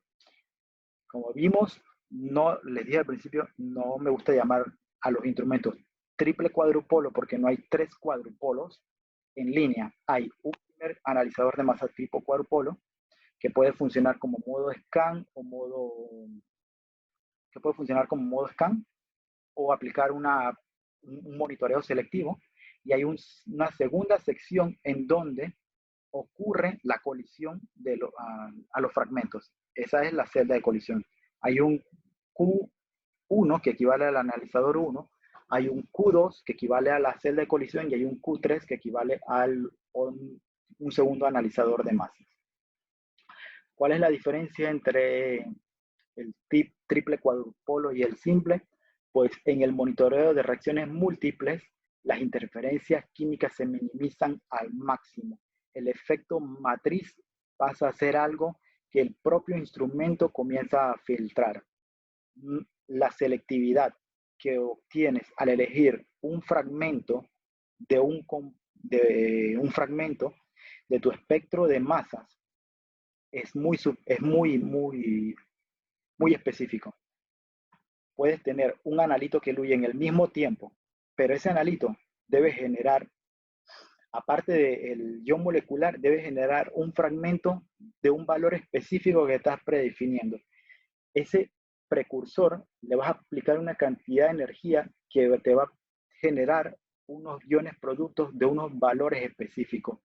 Como vimos, no les dije al principio, no me gusta llamar a los instrumentos triple cuadrupolo porque no hay 3 cuadrupolos en línea. Hay un primer analizador de masa tipo cuadrupolo que puede funcionar como modo scan o aplicar un monitoreo selectivo. Y hay una segunda sección en donde ocurre la colisión a los fragmentos. Esa es la celda de colisión. Hay un Q1 que equivale al analizador 1, hay un Q2 que equivale a la celda de colisión y hay un Q3 que equivale a un segundo analizador de masas. ¿Cuál es la diferencia entre el triple cuadrupolo y el simple? Pues en el monitoreo de reacciones múltiples, las interferencias químicas se minimizan al máximo. El efecto matriz pasa a ser algo que el propio instrumento comienza a filtrar. La selectividad que obtienes al elegir un fragmento de un fragmento de tu espectro de masas es muy específico. Puedes tener un analito que diluye en el mismo tiempo, pero ese analito debe generar, aparte del ion molecular, debe generar un fragmento de un valor específico que estás predefiniendo. Ese precursor le vas a aplicar una cantidad de energía que te va a generar unos iones productos de unos valores específicos.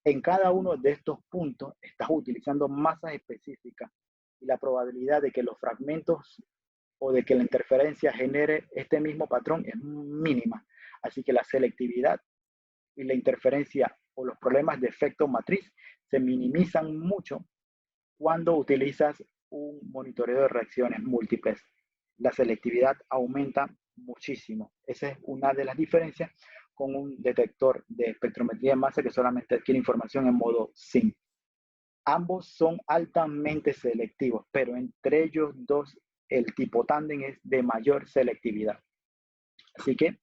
En cada uno de estos puntos estás utilizando masas específicas y la probabilidad de que los fragmentos o de que la interferencia genere este mismo patrón es mínima. Así que la selectividad y la interferencia o los problemas de efecto matriz se minimizan mucho cuando utilizas un monitoreo de reacciones múltiples. La selectividad aumenta muchísimo. Esa es una de las diferencias con un detector de espectrometría de masa que solamente adquiere información en modo SIM. Ambos son altamente selectivos, pero entre ellos dos el tipo tándem es de mayor selectividad. Así que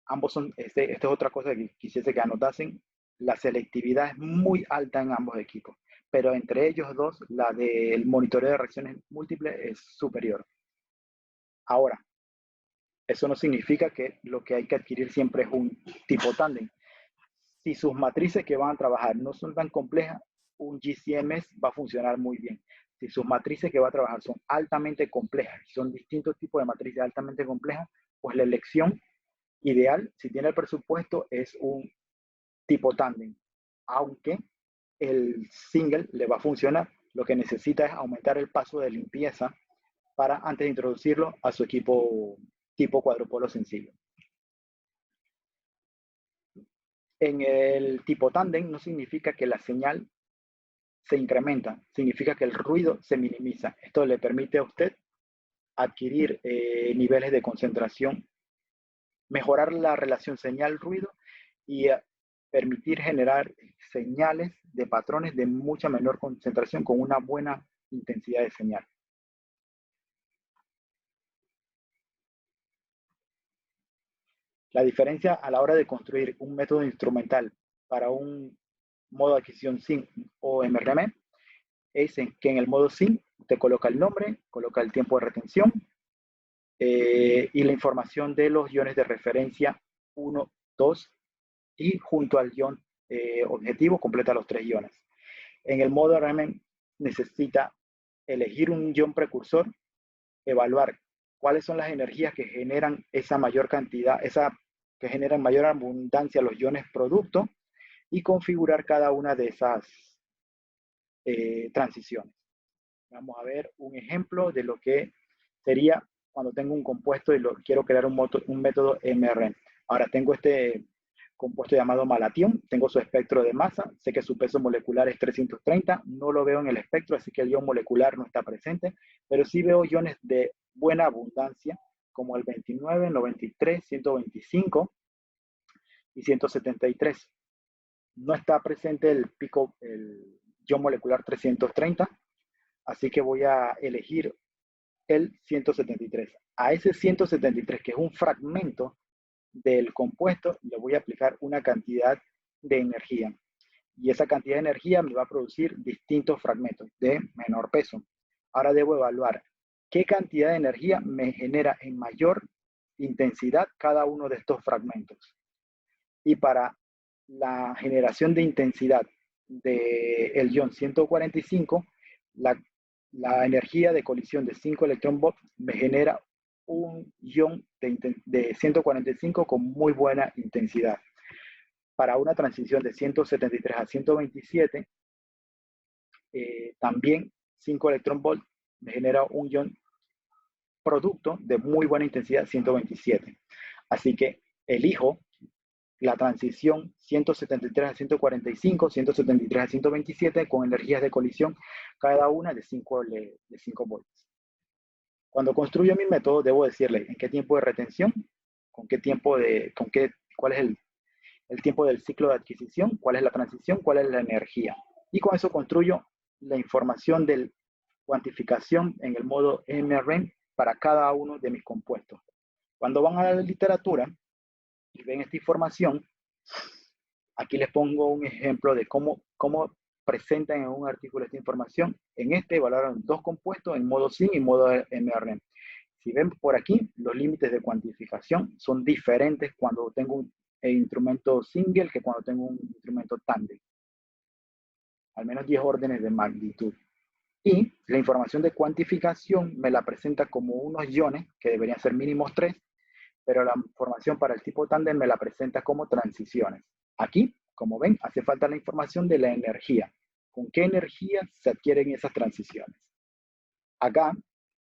ambos son, esta es otra cosa que quisiese que anotasen, la selectividad es muy alta en ambos equipos, pero entre ellos dos la del monitoreo de reacciones múltiples es superior. Ahora, eso no significa que lo que hay que adquirir siempre es un tipo tándem. Si sus matrices que van a trabajar no son tan complejas, un GCMS va a funcionar muy bien. Si sus matrices que va a trabajar son altamente complejas, son distintos tipos de matrices altamente complejas, pues la elección ideal, si tiene el presupuesto, es un tipo tándem. Aunque el single le va a funcionar, lo que necesita es aumentar el paso de limpieza para antes de introducirlo a su equipo tipo cuadrupolo sencillo. En el tipo tándem no significa que la señal se incrementa, significa que el ruido se minimiza. Esto le permite a usted adquirir niveles de concentración, mejorar la relación señal-ruido y permitir generar señales de patrones de mucha menor concentración con una buena intensidad de señal. La diferencia a la hora de construir un método instrumental para un modo de adquisición SIM o MRM es que en el modo SIM te coloca el nombre, coloca el tiempo de retención y la información de los iones de referencia 1, 2 y junto al ion objetivo completa los 3 iones. En el modo RM necesita elegir un ion precursor, evaluar cuáles son las energías que generan esa mayor cantidad, que generan mayor abundancia los iones producto y configurar cada una de esas transiciones. Vamos a ver un ejemplo de lo que sería cuando tengo un compuesto y quiero crear un método MRM. Ahora tengo este compuesto llamado malatión, tengo su espectro de masa, sé que su peso molecular es 330, no lo veo en el espectro, así que el ion molecular no está presente, pero sí veo iones de buena abundancia, como el 29, 93, 125 y 173. No está presente el ion molecular 330, así que voy a elegir el 173. A ese 173, que es un fragmento del compuesto, le voy a aplicar una cantidad de energía. Y esa cantidad de energía me va a producir distintos fragmentos de menor peso. Ahora debo evaluar qué cantidad de energía me genera en mayor intensidad cada uno de estos fragmentos. Y para la generación de intensidad del ion 145, la energía de colisión de 5 electron volts me genera un ion de 145 con muy buena intensidad. Para una transición de 173 a 127, también 5 electron volts me genera un ion producto de muy buena intensidad 127. Así que elijo la transición 173 a 145, 173 a 127 con energías de colisión cada una de 5 volts. Cuando construyo mi método, debo decirle en qué tiempo de retención, cuál es el tiempo del ciclo de adquisición, cuál es la transición, cuál es la energía. Y con eso construyo la información de cuantificación en el modo MRM para cada uno de mis compuestos. Cuando van a la literatura y ven esta información, aquí les pongo un ejemplo de cómo presentan en un artículo esta información. En este evaluaron 2 compuestos en modo SIM y modo MRM. Si ven por aquí, los límites de cuantificación son diferentes cuando tengo un instrumento single que cuando tengo un instrumento tándem. Al menos 10 órdenes de magnitud. Y la información de cuantificación me la presenta como unos iones, que deberían ser mínimos 3, pero la información para el tipo tándem me la presenta como transiciones. Aquí, como ven, hace falta la información de la energía. ¿Con qué energía se adquieren esas transiciones? Acá,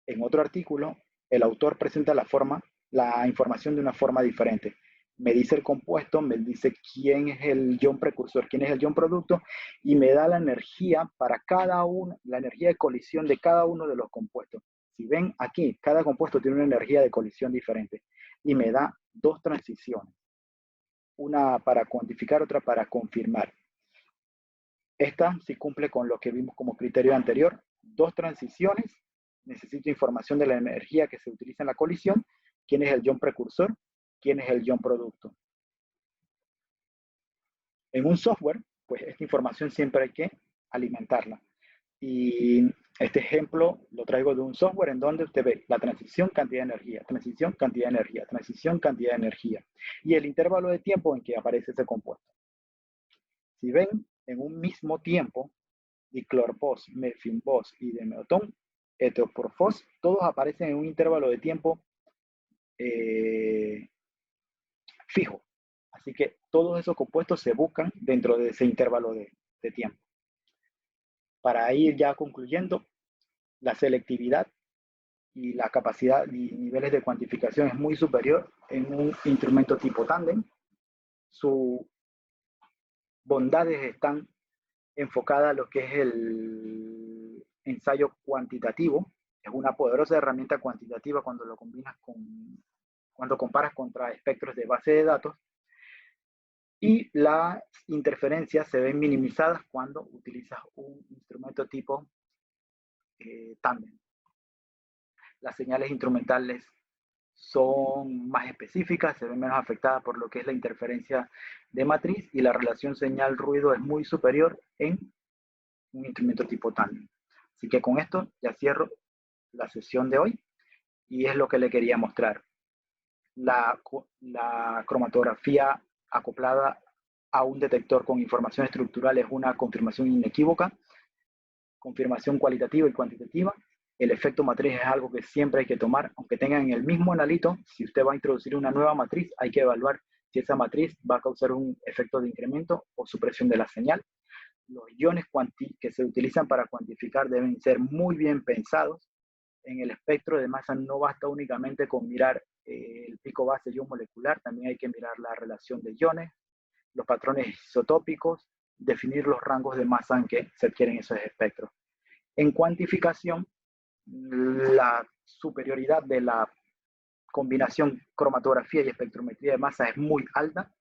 en otro artículo, el autor presenta la información de una forma diferente. Me dice el compuesto, me dice quién es el ion precursor, quién es el ion producto, y me da la energía para cada uno, la energía de colisión de cada uno de los compuestos. Si ven aquí, cada compuesto tiene una energía de colisión diferente y me da 2 transiciones. Una para cuantificar, otra para confirmar. Esta sí cumple con lo que vimos como criterio anterior. 2 transiciones. Necesito información de la energía que se utiliza en la colisión. ¿Quién es el ion precursor? ¿Quién es el ion producto? En un software, pues esta información siempre hay que alimentarla. Y este ejemplo lo traigo de un software en donde usted ve la transición, cantidad de energía, transición, cantidad de energía, transición, cantidad de energía. Y el intervalo de tiempo en que aparece ese compuesto. Si ven, en un mismo tiempo, diclorpos, mefinpos y dimeotón, etoporfos, todos aparecen en un intervalo de tiempo fijo. Así que todos esos compuestos se buscan dentro de ese intervalo de tiempo. Para ir ya concluyendo, la selectividad y la capacidad y niveles de cuantificación es muy superior en un instrumento tipo tándem. Sus bondades están enfocadas a lo que es el ensayo cuantitativo, Es una poderosa herramienta cuantitativa cuando comparas contra espectros de base de datos, y las interferencias se ven minimizadas cuando utilizas un instrumento tipo tándem. Las señales instrumentales son más específicas, se ven menos afectadas por lo que es la interferencia de matriz, y la relación señal-ruido es muy superior en un instrumento tipo tándem. Así que con esto ya cierro la sesión de hoy, y es lo que le quería mostrar. La cromatografía acoplada a un detector con información estructural es una confirmación inequívoca, confirmación cualitativa y cuantitativa. El efecto matriz es algo que siempre hay que tomar, aunque tengan el mismo analito. Si usted va a introducir una nueva matriz, hay que evaluar si esa matriz va a causar un efecto de incremento o supresión de la señal. Los iones que se utilizan para cuantificar deben ser muy bien pensados. En el espectro de masa no basta únicamente con mirar el pico base ion molecular, también hay que mirar la relación de iones, los patrones isotópicos, definir los rangos de masa en que se adquieren esos espectros. En cuantificación, la superioridad de la combinación cromatografía y espectrometría de masa es muy alta.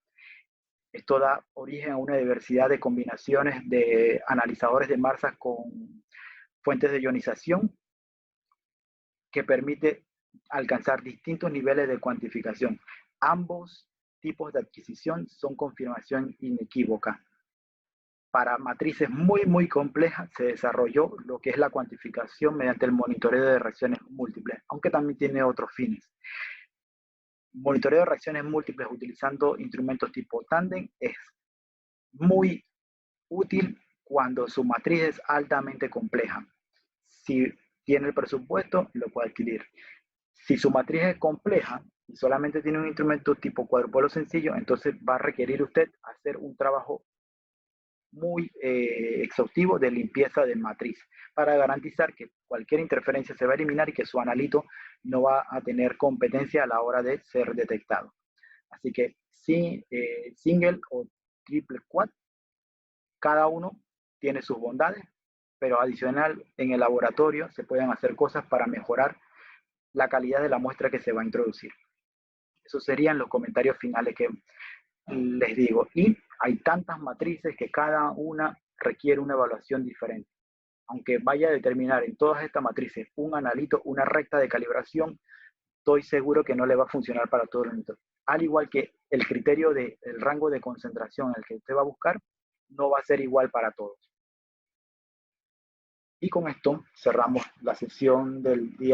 Esto da origen a una diversidad de combinaciones de analizadores de masa con fuentes de ionización que permite alcanzar distintos niveles de cuantificación. Ambos tipos de adquisición son confirmación inequívoca. Para matrices muy complejas se desarrolló lo que es la cuantificación mediante el monitoreo de reacciones múltiples, aunque también tiene otros fines. Monitoreo de reacciones múltiples utilizando instrumentos tipo tándem es muy útil cuando su matriz es altamente compleja. Si tiene el presupuesto, lo puede adquirir. Si su matriz es compleja y solamente tiene un instrumento tipo cuadrupolo sencillo, entonces va a requerir usted hacer un trabajo muy exhaustivo de limpieza de matriz para garantizar que cualquier interferencia se va a eliminar y que su analito no va a tener competencia a la hora de ser detectado. Así que sí, single o triple quad, cada uno tiene sus bondades, pero adicional en el laboratorio se pueden hacer cosas para mejorar la calidad de la muestra que se va a introducir. Esos serían los comentarios finales que les digo. Y hay tantas matrices que cada una requiere una evaluación diferente. Aunque vaya a determinar en todas estas matrices un analito, una recta de calibración, estoy seguro que no le va a funcionar para todo el mundo. Al igual que el criterio del rango de concentración en el que usted va a buscar, no va a ser igual para todos. Y con esto cerramos la sesión del día